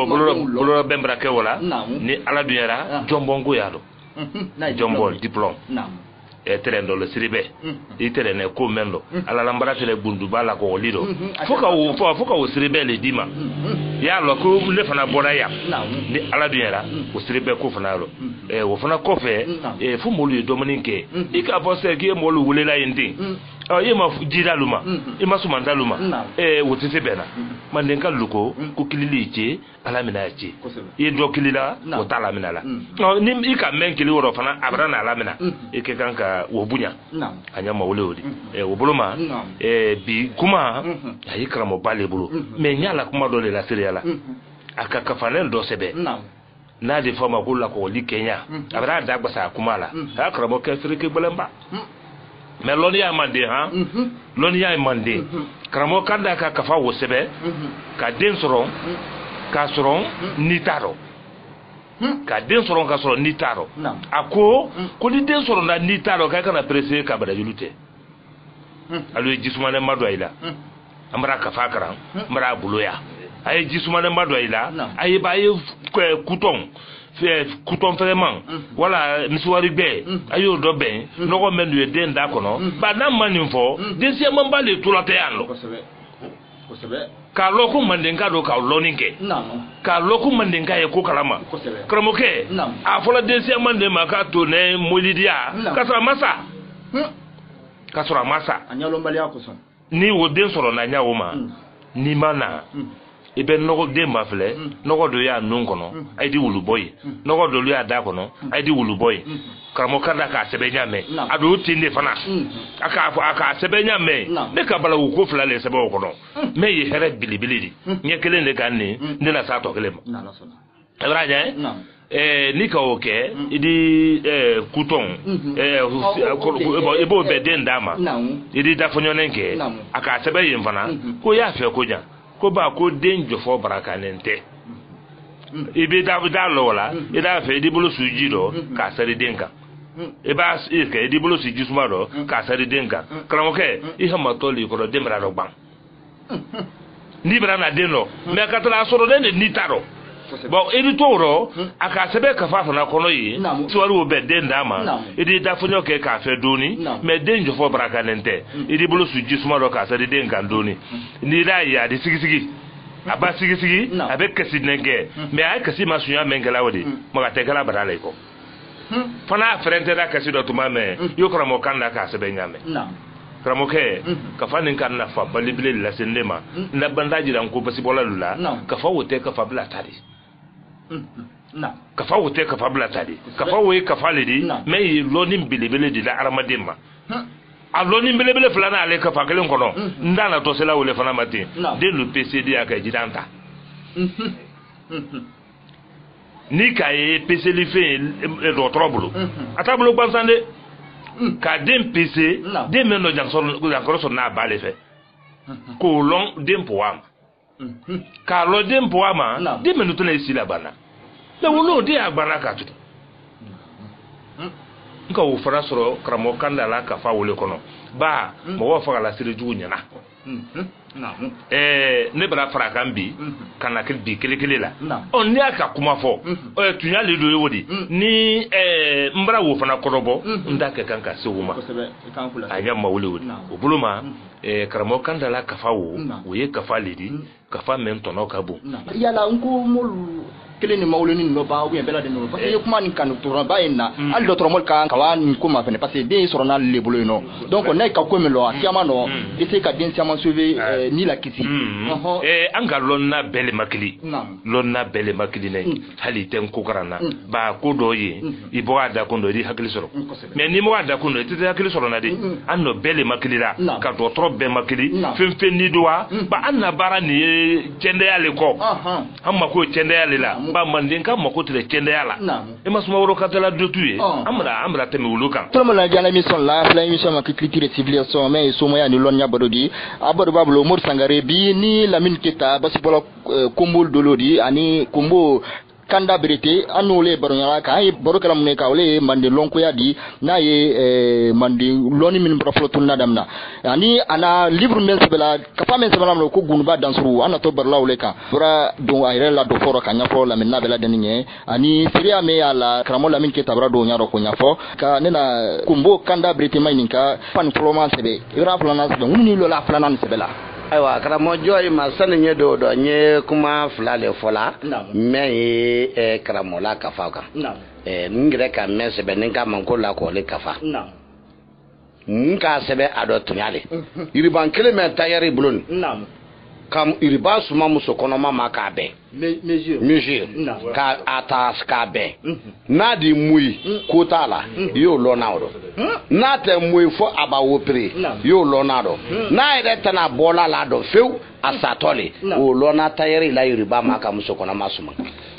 bulu do bembra ke wala ni ala dunyara jombongo yalo jombol diplôme terendo le siribe iterene ko mendo ala lambara tele bundu bala ko lido foka o siribe le dima ya lo ko le fana bona ya ni ala dunyara o siribe ko fana lo wo fana ko fe fu molu dominique e ka poste ki molu wule la yindi yema jira luma ima sumanda luma wotete bena mandenga luko ko kililiche ala minache ye do kilila o tala minala ni ika menkili woro fana abrana ala mina ke kanka wo bunya anya ma wole odi wo buluma bi kuma ayi kramo bale bulu me nyala kuma do le la seriala aka kafanel do sebe na de fama ko la ko li Kenya abra dagba sa kuma la akramo ke frike belemba mais loni ya mande ha loni ya mande kramo kanda ka kafa wo sebe ka den soron ka soron nitaro ka den soron ka soron nitaro ako ko ni den soron na nitaro ka kana presse ka bada julute alo jisumane madwa ila amra ka fakran mara buloya ay jisumane madwa ila ay baye kuton vraiment voilà misuwari gbe ayo do ben no ko menu e den da kono ba na manin fo deuxième mamba le tout la te yanlo ko sebe ka loku mandenga do ka loninke ka loku mandenga e ko kalama kramoke a fola deuxième mande maka to ne molidia kasra masa anyalo mbali yako son ni wo den soro na nyawo ma ni mana ibe nogo demba fle nogo do ya nungono aidi wulu boy nogo do ya da kono aidi wulu boy kramo kada ka sebe nyame adu tinde fana aka sebe nyame de ka bala wu ko fla le sebe kono me yi here bilibili nyekele ne ganni de na sa to kelema abraja ni ka oke idi kuton ebo be den dama idi da fonyonenke aka sebe yin fana ko ya fe ko ja ko ba ko denjo fo barakanente ibe da lola ida fe di bulu suji do ka sari denka e ba ke di bulu suji suma do ka sari denka kramoke ihe matoli ko demra do bang ni bra na deno me ka tra soro den ni taro bon edi toro aka sebe ka fa na kono yi tuwaru obe den dama edi da funyo ke ka fe doni me denjo fo brakanente edi bulu suji suma do ka sari denka doni ni da ya di sigisi aba sigisi abe kasi nenge me ay kasi masunya mengela wodi maga te kala barale ko fana frente da kasi do tuma me yo kramo kanda ka sebe nyame kramoke ka fanin kan na fa balibile la sendema na bandaji dan ko basi bola lula ka fa wote ka fa bla tadi ka fa wote ka fa bla tadi ka fa we ka fa ledi me lonin bilibile di la aramadema a lonin bilibile flana ale ka fa kelen kono ndana to sela wole fana mati de lu PCD aka jidanta ni ka e PCD fe do trouble atablo bansande ka den PC den meno jankoro so na bale fe ko long den poam ka lo den poama den meno to na isila bana le wolo de agbara ka tutu nka wo fara soro kramo kanda la ka fa wole kono ba mo wo fa la sire jugu nyana ne bara fara kan bi kana kil bi kele la on ne aka kuma fo tunya le do yodi ni mbara wo fana korobo ndaka kanka sewuma anya mawuli wodi obuluma karamo kandala kafawo woye kafa lidi kafa men tono kabo
yala nko molu kele ni mawuloni no ba ou bien bela de no parce que kuma ni kan to ba ina al do tromol kan kawan kuma fene parce que den sorona le bolo no donc on est ka ko melo asiama no ese ka den siama sauver ni la kisi
anga lonna bele makili lonna bele makili ne hali ten ko karana ba ko do ye ibo ada ko do di hakili soro mais ni mo ada ko do ti hakili soro na de anno bele makili la ka do tro be makili fen ni doa ba anna bara ni cende yale ko amma ko cende yale la ba mandin ka mako tele cende yala e masuma woro katala do tuye amra teme wulukan
to mo la jana mission la fla mission ma culture civilisation mais so mo ya ni lon nya bododi abado bablo Mor Sangare bi ni Lamine Keita basi bolo kombol dolodi ani kombo kanda berete anole baronya ka ay baro kala mun ka wole mande lonko yadi na ye mande loni min proflotun nadamna ani ana livre men sebela kafa men sebela ko gunba dansuru ana to barla wole ka bra do ayre la do foro ka nyafo la min nabela deninye ani siria me ala kramo Lamine Keita bra do nyaro ko nyafo ka nena kumbo kanda berete maininka fan florence be ira florence be nguni lo la florence sebela
aiwa karamo joy ma sanin ye do nye kuma fulale fola me karamo la kafa ka ngire ka me sebe ninka manko la ko le kafa nka sebe ado tunyale iriban kele me tayari bulon kam iriba suma muso kono mama ka be mesure ka atas ka be na di mui kotala yo lo na odo na te mui fo aba wopre yo lo na do na ide tana bola la do few asatole o lo na tayeri la iriba maka muso kono masuma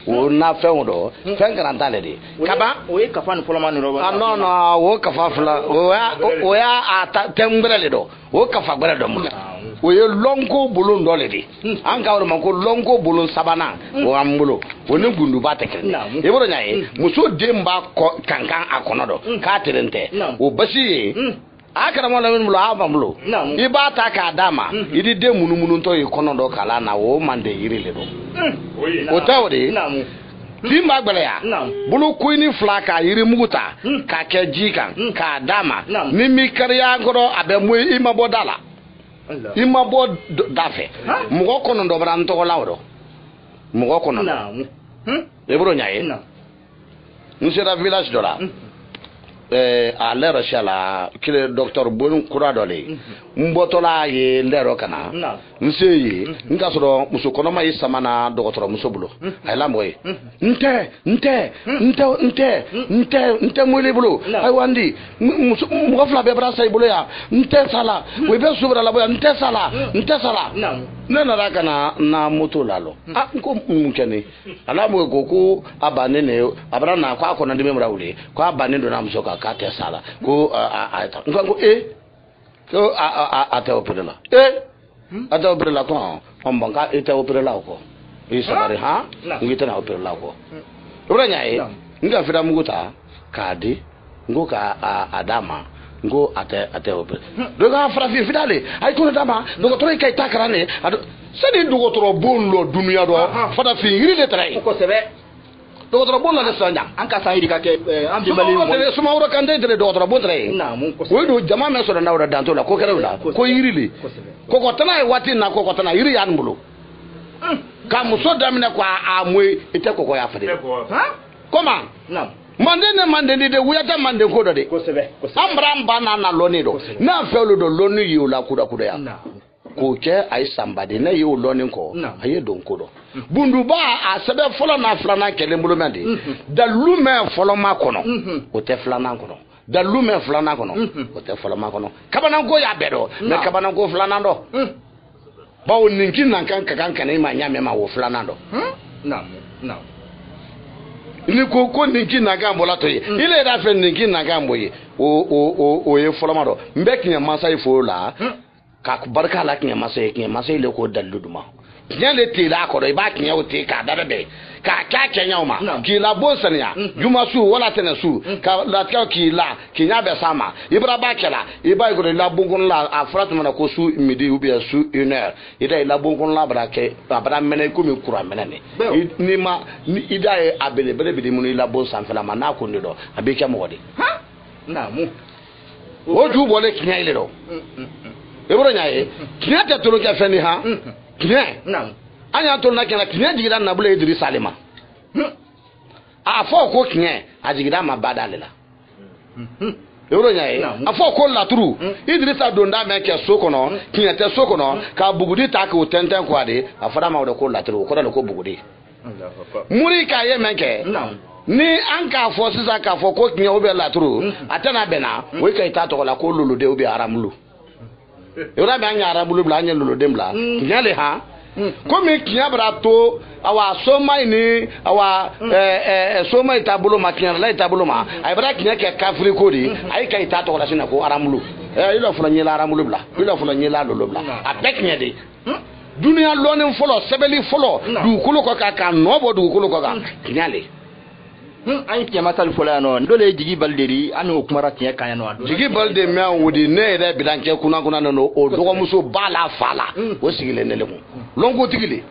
o na fe odo fe granta le de kaba
o e kafa ni foloma ni roba
no no o kafa fula o ya ata tembrele do o kafa gbere do mu o ye lonko bulon dole de an ka woro man ko lonko bulon sabana o ambulo o ne gundu ba tekere e boro nyae muso demba ko kankan akono do ka terente o basi akara mo lamin mulo abamlo iba ta ka dama idi de munumunu to e kono do kala na o mande yirile do o tawde timba gbele ya bulu kuini flaka yiri muguta ka keji kan ka dama ni mi kariya ngoro abe mu imabo dala imabo dafe mugo kono do bran to lawdo mugo kono e bro nyae monsieur la village do la a lero shala kile docteur Bon Kuradole mbotola ye lero kana nseyi nka soro muso kono ma yisamana docteur muso bulo ayla moy nte mole bulo ay wandi mo fla be bra say bulo ya nte sala we be subra la boya nte sala nana raka na moto lalo nko mkene ala mo goku abane ne abra na kwa akona ndime mrawule kwa abane ndo na msoka kate sala ko nko ko ata opirela ata opirela ko ombanga ita opirela ko isabari ha ngita na opirela ko uranya nga fira muguta kadi ngoka adama ngo ate opere doga fara fi fidale ay ko dama dogo to kay takarane sadi dogo to bonlo dunya do fada fi ngiri de tray ko sebe dogo to bonlo de sanja
anka sa hidi ka ke ambe mali
mo suma woro kan de dogo to bon tray
na mun ko
we do jama me so da nawra danto la ko kere la ko yirili ko ko tana wati na ko tana yiri yan mbulo ka muso damina kwa amwe ite ko ya fade ha koma na mande de wuyata mande ko do de ko sebe ambramba na loni do na felo do loni yi la kuda ya ko ke ay sambade na yi loni ko aye don ko do bundu ba a sebe folo na flana kele mbulo mande da lume folo ma kono o te flana kono da lume flana kono o te folo ma kono kabana go ya bedo me kabana go flana do ba o ninki nan kan ma nyame ma wo flana do
na
ni ko ninki na gambo la to ye ile da fe ninki na gambo ye o ye foloma do mbeki nya masa ifo la ka barka la kinya masa le ko daluduma kinya le te la ko do ba kinya o te ka da be ka ka kenya ma ki la bon sania juma su wala tene su ka la ka ki la ki nya be sama ibra ba kela iba go la bon la afrat mana ko su midi ou bien su 1 heure ida la bon la bra ke abra mene ko mi kura mene ni ma ida e abele bele bi mu ni la bon san fela ma na ko ndo abeke mo wodi ha na mu oju bole kinya ile do ebro nyae kinya te tolo ke feni ha kinya na anya tolo na kinya jigira na bule Idris Salima afọ ko kinya ajigira ma badalela ebro nyae afọ ko la turu Idris adonda me ke sokono kinya te sokono ka bugudi ta ko tenten ko ade afara ma ko la turu ko da ko bugudi muri ka ye menke ni anka fo sisa ka fo ko kinya obe la turu atana bena we ka ita to la ko lulu de obe aramulu yora ba nya aramulu bla nya lulu dem bla kinya le ha komi kinya brato awa soma ni awa soma itabulo ma kinya la itabulo ma ay bra kinya ke kafri ko di ay ka ita to la sina ko aramulu ilo fula nya la aramulu bla ilo fula nya la lulu bla abek nya de dunia lonin folo sebeli folo du kulo ko ka no bo du kulo ko ka kinya le an kiyama tal fola no dole jigi balderi an o kumara tiya kan no jigi balde me wudi ne re bilanke kuna no o dogo muso bala fala o sigile ne lemu longo tigile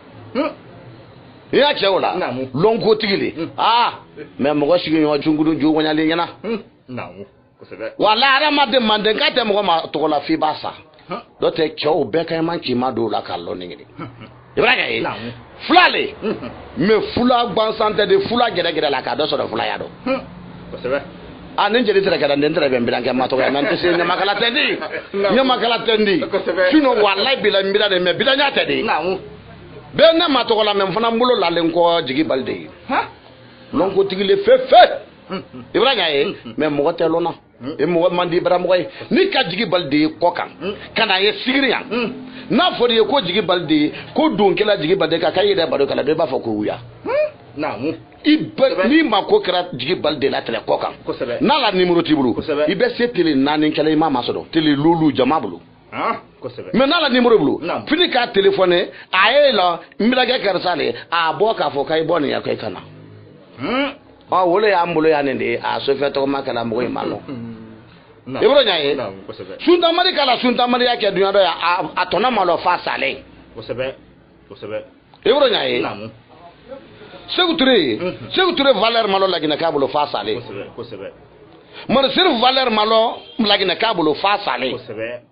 ya chawla longo tigile me mo sigi no jungudu jogo nyale nyana nawo ko sebe wala ara made mande ngate mo ma to la fi basa do te chaw be kay man ki ma do la kallo ni ngi ibrahima fulale me fula gbansante de fula gede la ka do so do fula ya do ko sebe anen jeli tere kada ndere be mbilanke ma to ya nan tese ne makala tendi sino wallahi bila mbila de me bila nya tedi be na ma to la me fana mbulo la len ko jigi balde non ko tigile fefe ibrahima ye me mo telo na e mo mandi bara mo ni ka jigi balde ko kan kana ye sigiriya na fodi ko jigi balde ko donkela jigi balde ka kayida bado kala be ba fa ko wuya namu ni ma ko kra jigi balde la tele ko kan na la numéro tibulu ibe se tele nanin kala imama sodo tele lulu jamabulu ko sebe me na la numéro bulu fini ka téléphoner ayela mbilaga karsale a boka fo kay boni ya kay kana wole ya ambulo ya nende a so fe to makala mo imano ebro nyae sunta mari kala sunta mari ya ke dunya do ya atona malo fa sale ko sebe ebro nyae segutre valeur malo lagina kabulo fa sale ko sebe mo sir valeur malo lagina kabulo fa sale ko sebe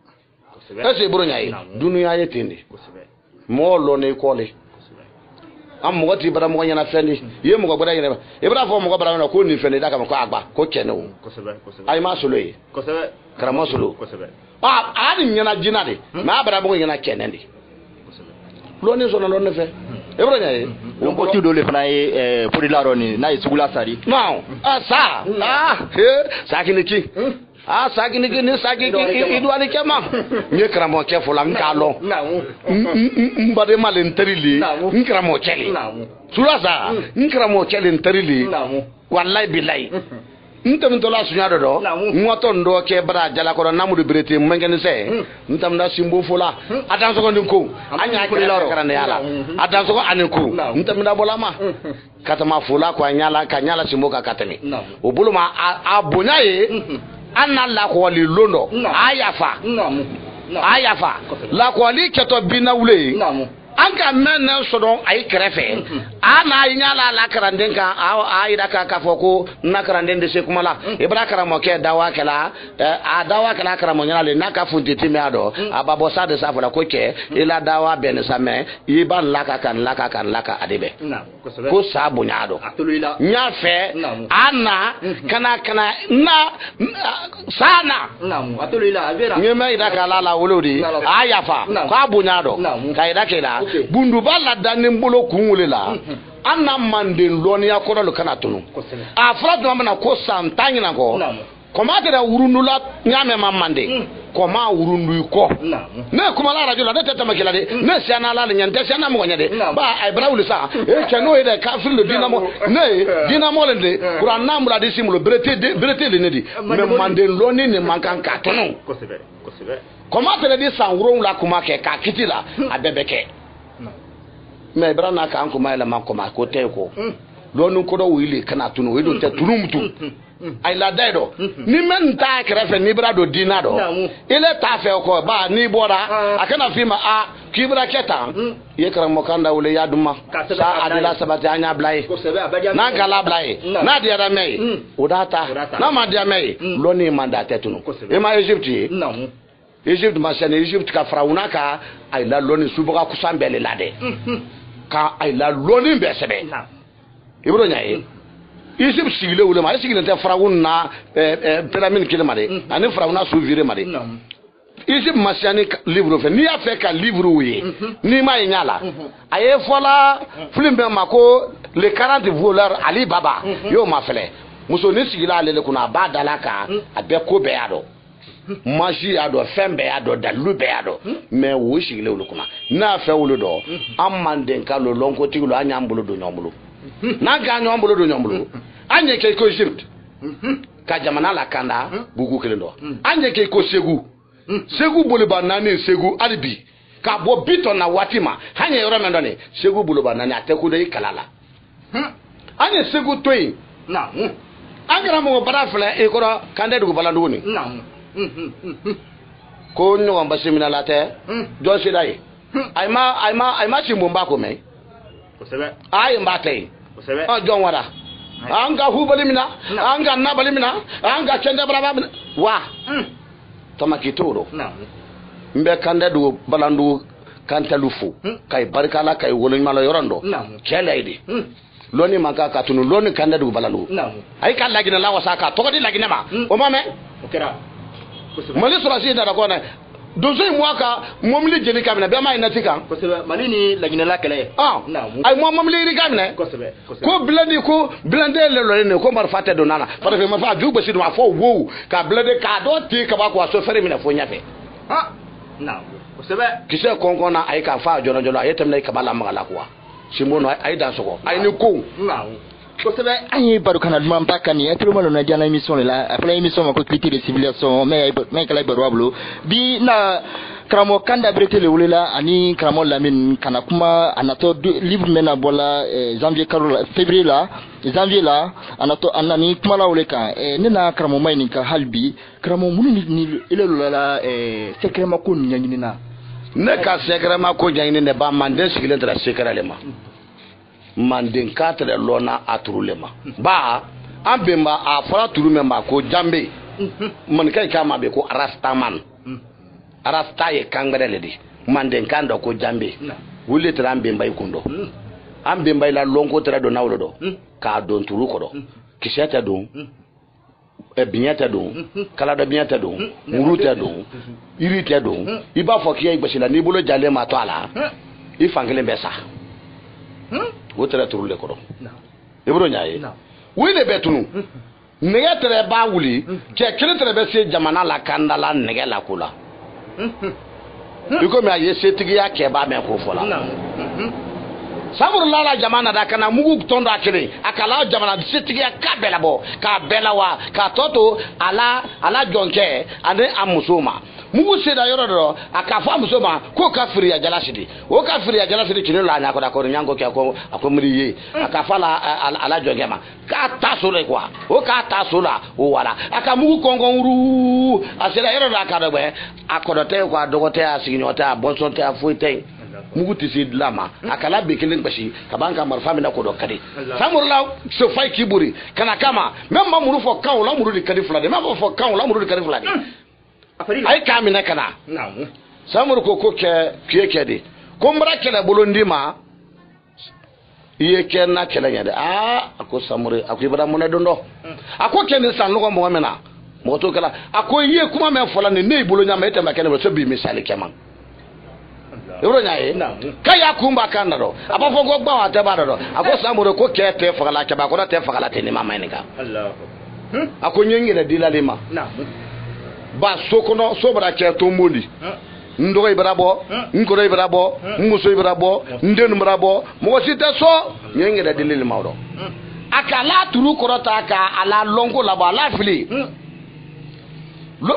ese ebro nyae dunya ye tende ko sebe mo lo ne kole am mo ti bara mo nyana fendi ye mo gbara yene ibra fo mo gbara na ko ni fendi da ka ko agba ko kene o ko sebe ay ma solo yi ko sebe karama solo ko sebe ani nyana jina de ma bara mo nyana kene ndi ko sebe lo ni so na lo ne fe ibra nyaye o ko ti do le fana e podi la roni na isugula sari no sa kini ki sagini ni sagini idwali kema nye kramo ke fulan kalo mbade malen terili nkramo cheli suraza nkramo cheli terili wallahi billahi ntam to la sunya do ngoto ndo ke bra jala ko namudu brete mengeni se ntam da simbo fula atan so ko ndinku anya ke laro karane yala atan so ko aninku ntam da bolama katama fula ko nyala kanyala simbo ka katami obuluma abunyaye anna la ko li londo ayafa la ko li keto binawle anka men so don ay krefe ana nyala la karanden ka ay daka ka foko na karanden de se kumala ibra karamo ke dawa kala dawa kala karamo nyala na ka funtiti me ado ababo sa de sa fala ko ke ila dawa ben same yiban laka kan adebe ko sa bunyado nya fe ana kana na sana atulila avera nyema idaka la wolodi ayafa ka bunyado ka idaka la bundu bala danin bulo kunwulela anna mande loni ya korolo kana tunu afradu amana ko santanyi na ko komate da urundula nyame mamande koma urundu ko ne kuma la radio la tete makela de ne siana la nyante siana mo nyade ba ay brawul sa e keno ide ka fil dinamo ne dinamo le kuran namula de simulo brete le ne di me mande loni ne mankan ka tunu ko sebe komate de san urun la kuma ke ka kitila abebeke me brana ka an kuma la makoma ko te ko lonu ko do wili kana tunu we do te tunumtu ay la daido ni men ta krefe ni brado dinado ile ta fe ko ba ni bora akana fima a kibra keta ye kran mo kanda wule yaduma sa adila sabati anya blai na gala blai na dia mai udata na ma dia mai loni mandate tunu e ma Egypte Egypte ma sene Egypte ka frauna ka ay la loni subuka kusambele lade ka ay la loni mbesebe ibro nyae Egypte sigile wule ma sigile te frauna pyramide kile made ani frauna su vire made Egypte ma sene livre fe ni afeka livre oui ni ma nyala aye fola flimbe mako le 40 voleurs Ali Baba yo ma fele muso ni sigila lele kuna ba dalaka abe ko be ado maji ado fembe ado dalube ado me wo sigile wule kuna na fe wule do amande nka lo lonko tigulo anyambulo do nyomulo na ga nyomulo do nyomulo anye ke ko Egypte ka jamana la kanda bugu kele do anye ke ko segu boliba nani segu alibi ka bo bito na watima hanye yoro mendone segu boliba nani ateku de kalala anye segu toyi na agra mo barafle e ko kande du balandu ni na ko no amba semina late do sidai ayma chimbomba ko me ko sebe ay mbate ko sebe o jon wada anga hu balimina anga na balimina anga kende braba wa tama kitoro mbe kande du balandu kantalufu kay barkala kay wolon mala yorondo keleidi loni maka katunu loni kande du balandu ay kan lagina la wasaka to di lagina ma o mame okera mali surasi da ko na dozo mwaka momli jeni kamina be mai natika ko sebe malini lagina la kele ay momli ri kamina ko sebe ko blandi ko blande le lo ne ko mar fate do nana parce que ma fa ju basi do ma fo wo ka blande ka do ti ka ba ko so fere mina fo nyafe ko sebe kise konko na ay ka fa jono jono ay temne ka bala magala ko simono ay dan soko ay ni ko ko sebe
ay baru kana dum mpaka ni etro malo na jana émission la après émission ko critique de civilisation mais kala barwablo bi na kramo kanda brete le wulela ani kramo lamin kana kuma anato livre mena bola janvier février la janvier la anato anani kuma la wuleka ne na kramo mai ni ka halbi kramo munni ni ile lula secret ma ko nyanyini na
ne ka secret ma ko nyanyini ne ba mande sigile tra secret le ma manden katre lona aturulema ba ambemba afara turumemba ko jambe man kai kama be ko arastaman arasta ye kangbere di manden kando ko jambe wulle trambe mbay kundo ambe mbay la lonko tra do nawlo do ka don turu ko do kishata do e binyata do kala do binyata do muruta do irita do iba fo kiye gbasila ni bolo jale ma to ala ifangele mbesa wotere turule ko do ibro nyaaye wile betunu nege tere ba wuli ke kile tere be se jamana la kandala nege la kula biko mi aye setigi ya ke ba me ko fola sabur la jamana da kana mugu tondo akire akala jamana setigi ya ka bela bo ka bela wa ka toto ala jonke ane amusoma mugu seda yoro do akafa musoma ko kafiri ya jalasidi o kafiri ya jalasidi kino la nya ko da ko nyango ke ko akomri ye akafa la ala jogema ka tasole kwa o ka tasola o wala akamugu kongo uru asela yoro da ka do be akodote kwa dogote asiginyote abonsonte afuite mugu tisi lama akala bekelen bashi kabanka marfami na ko do kadi samurla so fay kiburi kana kama memma muru fo kan la muru di kadi fulade memma fo kan la muru di kadi fulade ay kamina kana samur ko ke kede ko mbra kele bolondi ma iye kenna kele nyade ako samure akibara mona dondo ako kene san lo mo mena moto kala ako iye kuma me fola ne bolonya ma etema kene so bi misali keman ebro nyaaye kaya kumba kanda do abafo go gba wa teba do ako samure ko kete fagala ke ba ko te fagala te ni mama ni ka Allah ako nyengi na dilale ma ba sokono sobra ke to moli ndo ibrabo ngoro ibrabo muso ibrabo ndenu ibrabo mo sita so nyenge da dilil mawdo akala turu korota aka ala longo la ba la fili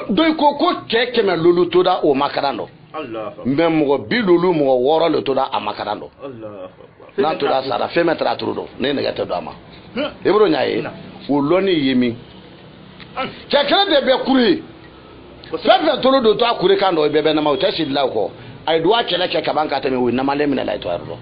doy ko keke me lulu toda o makarando mais mɔgɔ 50 mɔgɔ 6 le tora a makaran dɔ n'a tora sara fɛn bɛɛ taara turu dɔ ne nɛgɛ tɛ don a ma i b'o ɲa ye o lɔnni ye min cɛ kelen de bɛ kuru ye fɛn fɛn tolo don to a kuru kan dɔ o bɛɛ bɛ nama o tɛ siri la o kɔ a ye duwa kɛlɛ kɛ kaban ka tɛmɛ o ye namalen minɛ la i to yɔrɔ dɔ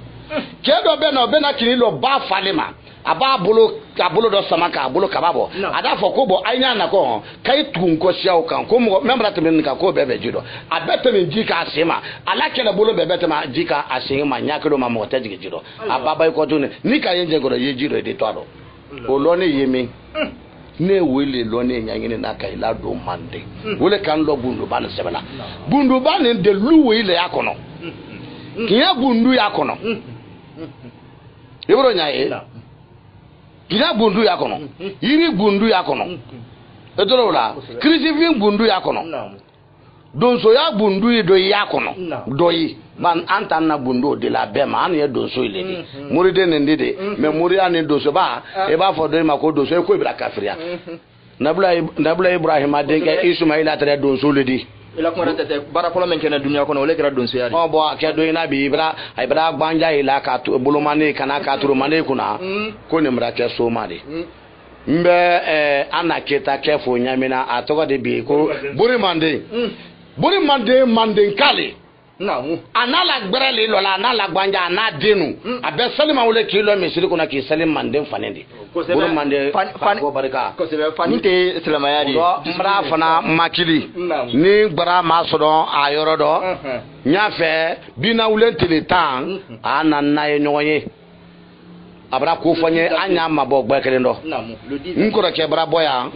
cɛ dɔ bɛ na o bɛ na kini dɔ ba falen ma a b'a bolo dɔ sama k'a bolo kaba bɔ a b'a fɔ ko bɔn a ye ɲa na kɔ k'a tugu n kɔ siyaw kan ko mɔgɔ même bara tɛmɛ nin kan k'o bɛɛ bɛ ji dɔ a bɛɛ tɛmɛ ji k'a sen ma a la kɛlɛ bolo bɛɛ tɛmɛ ji k'a sen ma ɲa kelen ma mɔgɔ tɛ jigin ji dɔ a ba ba i kɔ tuguni ni k'a ye n jɛ kɔrɔ i ye ji dɔ i de to a dɔn o lɔnni ye min ne wele lɔnni ɲaŋini n'a ka i la don mande wele kan lɔ bunduba nin sɛbɛnna bunduba nin de lu wele y'a kɔnɔ kiɲɛ bundu y'a kɔnɔ i b'o ɲa ye kiɲɛ bundu y'a kɔnɔ yiri bundu y'a kɔnɔ e tora o la kirisifin bundu y'a kɔnɔ donsoya bundu ye dɔ y'a kɔnɔ dɔ ye an t'an na bundu o de la bɛɛ ma an ye donso ye de muriden nin de mais muriya ni donsoba i b'a fɔ dɔ ma ko donso ye ko i bɛna kafiriya nabila ibrahima denkɛ isumayila tɛrɛ donso le di
ila kuma tɛ bara fɔlɔ min kɛnɛ dunuya kɔnɔ o le kɛra donsoya de
bon a kɛ don in na bi ibra gbanja yi la ka bolomane kana ka turumane kunna ko nin bɛra kɛ soma de n bɛ ana keta kɛ fo ɲamina a tɔgɔ de bi ko buri manden mandenkale a n'a la gbɛrɛli lɔ la a n'a la gbanja a n'a denu a bɛ salima wele k'i lɔ misiri kɔnɔ k'i sali manden fanen de buri manden ko barika
fani tɛ silamɛya de
n bara fana makili ni gbara ma sɔrɔ a yɔrɔ dɔ n y'a fɛ binawulen tile 10 a nana n'a ye ɲɔgɔn ye a bara ko fɔ n ye an y'a mabɔ gbɛ kelen dɔ n kɔrɔkɛ bara bɔ yan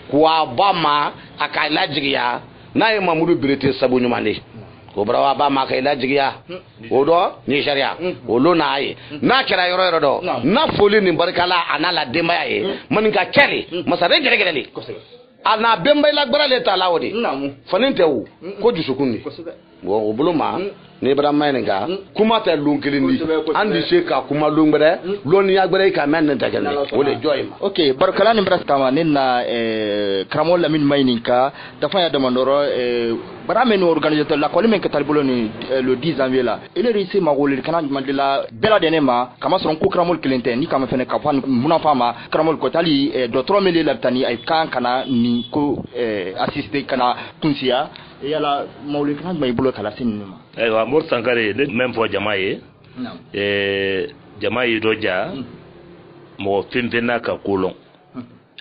k'a ba ma a k'a lajigiya n'a ye Mamudu Berete sabu ɲuman de o bara ba ma k'a lajigiya o dɔ Nigeria olu n'a ye n'a kɛra yɔrɔ dɔ n'a foli ni barika la a n'a la denbaya ye maninka kɛli masaren gɛrɛgɛrɛli a n'a bɛnbali la gbɛrɛ le t'a la o de fani tɛ o ko dusukun de o bolo ma ne bara mayininka kuma tɛ lon kelen di an di se ka kuma lon gbɛrɛ lɔnniya gbɛrɛ ka mɛn nin tɛ kelen o de jɔ ye ma
ok barokala nin bɛra kama ne na karamɔgɔ Lamini Mayininka dafa ya damandɔrɔ bara min organisateur lakɔli min kɛtali bolo ni le 10 janvier la ele réussi ma wele kana mandela bɛɛ lajɛlen ma kama sɔrɔ ko karamɔgɔ kelen tɛ ni kama fɛnɛ ka fɔ munafan ma karamɔgɔ ko tali dɔtɔrɔ min la tani ay kan kana ni ko assister kana tunsiya yala mawle kana may bolo kala sin ma
aywa Mor Sankare ne même fo jama ye jama ye do ja mo fimfena ka kolon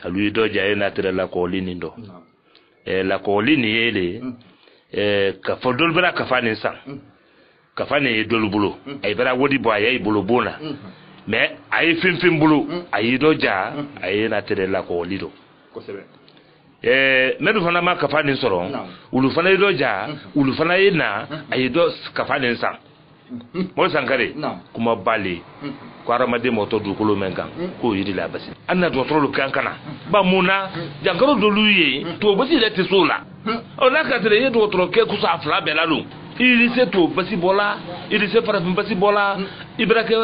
alu do ja e na tere la ko lini ndo la ko lini yele ka fodol bra ka fani san ka fani dolu bulu ay bra wodi bo ay bulu bona mais ay fimfim bulu ay do ja ay na tere la ko lido ko sebe medu fana ma ka fani soro ulu fana do ja ulu fana yina ay do ka fani san Mor Sankare kuma bale ko aramade moto du kolo menkan ko yiri la basi anna do tolo kan kana ba muna jankaro do luye to basi le tisola o la ka tere do tolo ke ku sa fla belalu iri se to basi bola iri se fara basi bola ibrake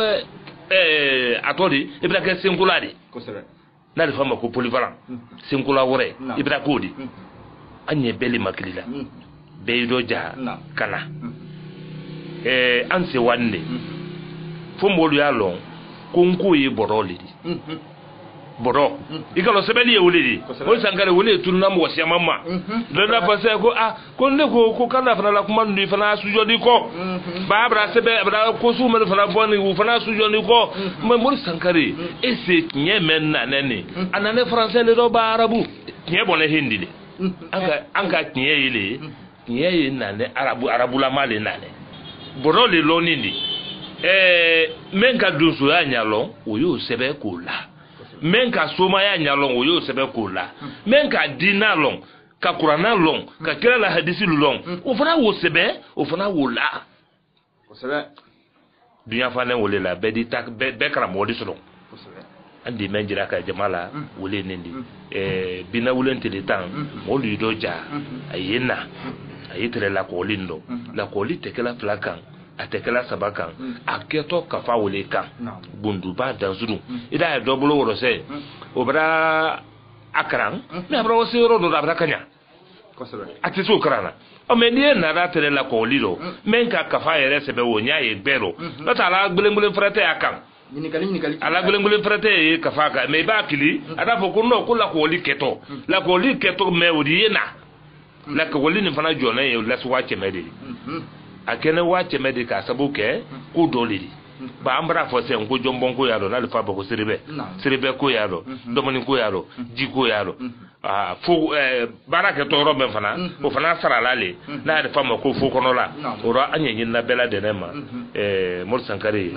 atodi ibrake singulari ko sere na le fama ko polyvalent singula wore ibrakodi anye beli makilila be do ja kana an se wanne fo molu ya lon ko nko ye boro lidi boro ikalo sebeli e wulidi Mor Sankare wule tunna mo wasiya mamma do na passe ko ne ko kala fana la kuma ndu fana sujodi ko ba bra sebe bra ko su me fana boni wu fana sujodi ko Mor Sankare ese nyemen na nene anane français le do ba arabu nye bonne hindi le anka nye ile nye nane arabu la male nane boro le lonindi menka dusu ya nyalon oyo sebe ko la menka soma ya nyalon oyo sebe ko la menka dinalon ka qur'ana lon ka kira la hadisi lon o fana wo sebe o fana wo la o sebe dunya fane wole la be di tak be kra modi solo o sebe andi menjira ka jamala wole nindi bina wulen tele tan mo lu do ja ayena ayitere la ko lindo la ko litekela flakan atekela sabakan aketo kafa wole kan bunduba danzuru ida ya dobulo woro se obra akran me abra wose ro do abra kanya ati so krana o me ni na ra tere la ko lilo men ka kafa yere se be wonya ye gbero no ta la gbelengble frete akan ala gbelengble frete kafa ka me ba kili ada fo ko no ko la ko li keto me odi na la ko li ni fana jona ye la so wa chemede akene wa chemede ka sabuke ko doliri ba ambra fo se ngo jombon ko yaro na le fa ba ko siribe ko yaro domoni ko yaro ji ko yaro fo baraka to robe fana o fana saralale na de fama ko fo kono la ora anyenyin na bela de nema mor sankare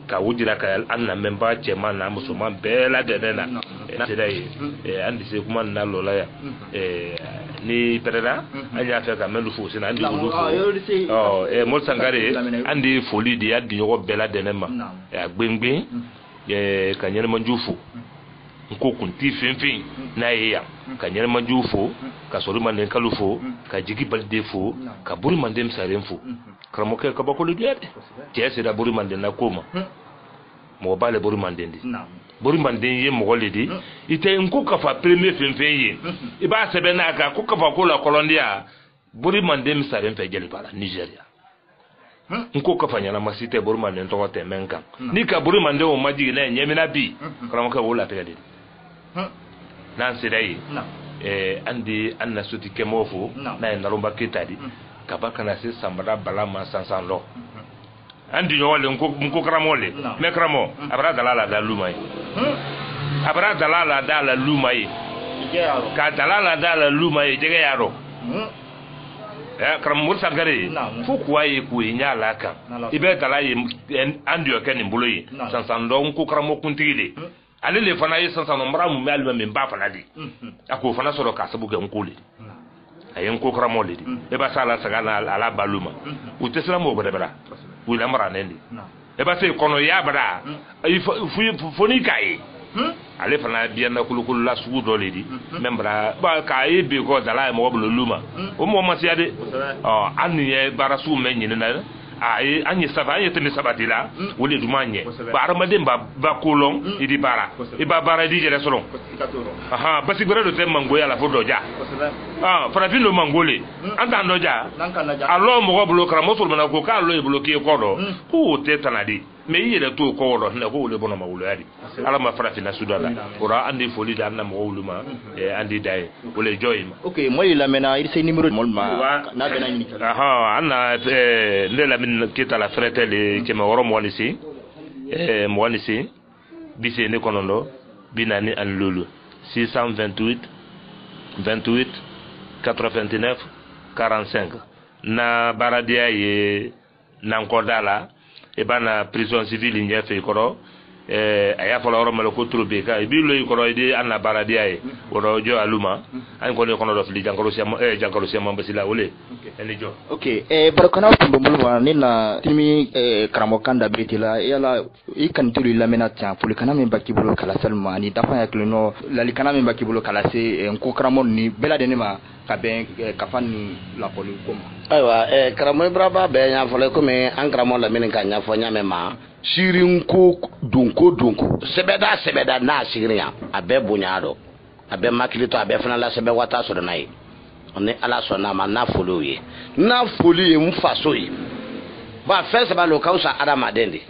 ka wujira ka anna memba chema na musulman bela de na na dai andi se kuma na lola ya ni perera anya fa ka melu fo sina andi wulu mor sankare andi foli di adi yogo bela de nema gbengbe ka nyene manjufu nko kunti fenfen na yeya ka nyere manju fo ka sori manden kalu fo ka jigi balde fo ka buri mandem saren fo kramo ke ka bakolo diade tiese da buri manden na koma mo bale buri manden di buri manden ye mo goledi ite nko ka fa premier fenfen ye iba sebe na ka ko ka fa ko la Colombia buri mandem saren fe jeli bala Nigeria nko ka fa nyana masite buri manden to te menka ni ka buri manden o maji na nyemina bi kramo ka wala te gadi nan sidai andi anna suti kemofu na narumba kitadi kabaka na se sambara balama sansanlo andi yo wale nko kramole me kramo abra dalala da lumai abra dalala da la lumai ka dalala da la lumai jege yaro kram mursa gare fu kwaye ku nyala ka ibe dalaye andi yo ken mbuluyi sansanlo nko kramo kuntigide ale le fana yi sansa no mara mu me alba me ba fana di ako fana soro ka sabu ga nkole ayen ko kramo le di e ba sala saga na ala baluma u tesla mo bada bada u la mara nendi e ba se kono ya bada ay foni kai ale fana biya na kulukulu la sugu do le di membra ba ka e be ko dala mo bolo luma o mo masiade aniye barasu me nyina na ay anyi saba ay temi sabatila wole dumanye ba armade ba kolon idi bara iba bara di jere solon basi gbere do tem mango ya la fodo ja farafin no mangole anta ndo ja allo mo bolo kra mo sul na ko ka allo e bloquer ko do ko te tanadi me yele to ko do na ko wole bono ma wulo yadi ala ma farafin na sudala ora andi foli da na mo wuluma andi dai wole joyima
okay moy la mena il sey numéro molma na bena ni
anna le la min kita la frete le ke ma woro mo wanisi mo wanisi bise ne konondo binani an lulu 628 28 89 45 na baradia ye nankodala e bana prison civile nyefe koro aya fala woro mala ko trobe ka e bi lo koro ide anna baradia ye woro jo aluma an ko ne kono do fili jankaro siam basila wole eni jo
okay barkana tumbumulwa nina timi kramo kanda betila yala ikan tulu lamena tia fuli kana min bakibulo kala salma ni dafa ya klino lali kana min bakibulo kala se nko kramo ni bela denema ka ben kafani la poli koma
aywa kramo braba be nya fole ko me an kramo la min kan nya fo nya me ma shirin ko dunko sebeda na shirin ya abe bunyado abe makilito abe fana la sebe wata so na yi on ala so na ma na foli ye mfaso yi ba fese ba lo kausa adama dende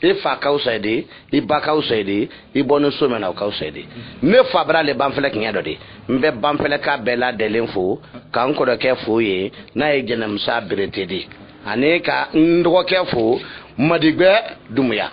ifa kausa de iba kausa de ibonu so me na kausa de ne fa bra le banfele kinya do de mbe banfele ka bela de lenfo ka nko do ke fo ye na e jenam sa brete de ane ka ndo ke fo madigbe dumuya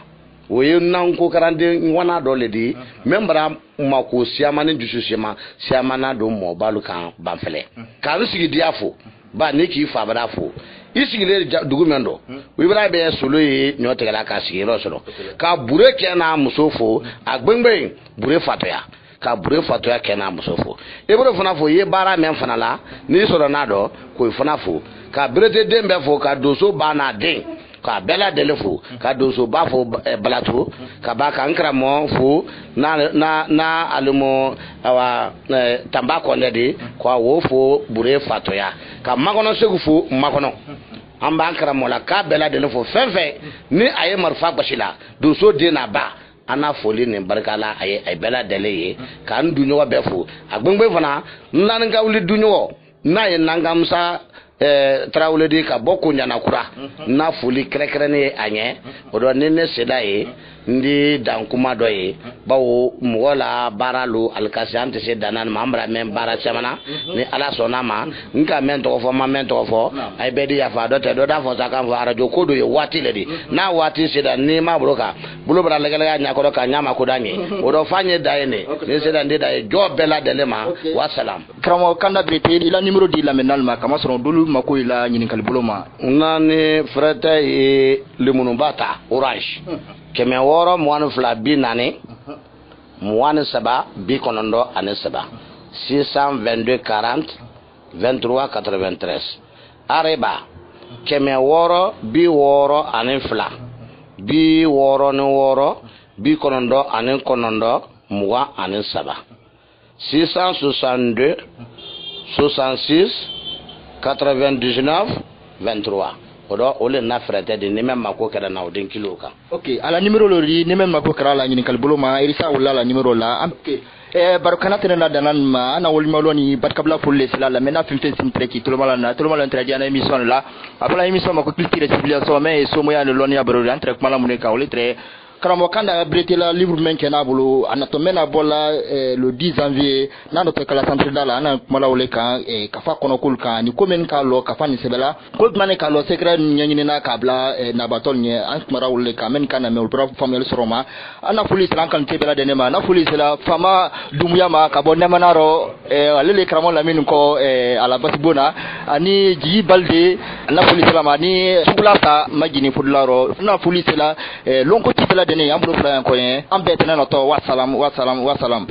woye nan ko karande wana do le di membra mako siama ne dusu siama na do mo balu kan banfele kan sigi diafo ba ne ki fa bra fo isigi le dugumendo wi bra be solo yi nyote kala ka sigi ro solo ka bure ke na musofo agbengbe bure fatoya ka bure fatoya ke na musofo e bure fana fo ye bara men fana la ni soro na do ko fana fo ka brete dembe fo ka doso bana den ka bela delefo ka doso ba fo balato ka ba ka nkra mo fo na alumo awa tambako ndede kwa wo fo bure fatoya ka magono segu fo magono amba nkra mo la ka bela delefo fefe ni aye marfa bashila doso de na ba ana foli ni barkala ay bela dele kan duño be fu ak bengbe fana nan nga wuli duño na ye nangamsa trawle di ka bokku nyana kura na foli krekre ni anye odo nene seda ndi dankuma doye bawo mugola baralu alkasiante se danan mambra men bara chamana ni ala sonama nka men to fo ma men to fo ay bedi ya fa do te do da fo saka fo arajo kodo ye wati ledi na wati se da ni ma broka bulo bra legala nya ko ka nyama ko danye odo fanye dayene ni se da ndi da jo bela delema wa salam
kramo kanda brete ila numéro di la menal ma kama sono dulu mako ila nyini kal buloma
nani frata e limunubata orange keme woro mwanu fla bi nani mwanu saba bi konondo ane saba 622 40 23 93 areba keme woro bi woro ane fla bi woro ni woro bi konondo ane konondo mwa ane saba 662 66 99 23 odo ole na frete de ni même mako kala na odin kilo ka
ok ala numéro lori ni même mako kala la nyini kal buloma irisa wala la numéro la ok barkana tena danan ma na wol maloni batkabla folle sila la mena fimten simtre ki tolomala na tolomala entre diana émission la apala émission mako culture civilisation mais so moya le lonia baro entre mala mune ka olitre karamo kanda brete la livre men kena bulu anatomena bola le 10 janvier na no kala centre dala na mala wole kan kafa kono kul kan ni komen ka lo kafa ni sebela ko mané ka lo secret nyanyine na kabla na batol nye an mara wole kan men kana me ultra famel soroma ana police lan kan tebela denema na police la fama dumuya ma ka bonne manaro lele karamo la min ko ala basibona ani ji balde na police la mani sugulata magini fudlaro na police la lonko tibela dene ambulo fla ko en ambetena no to wa salam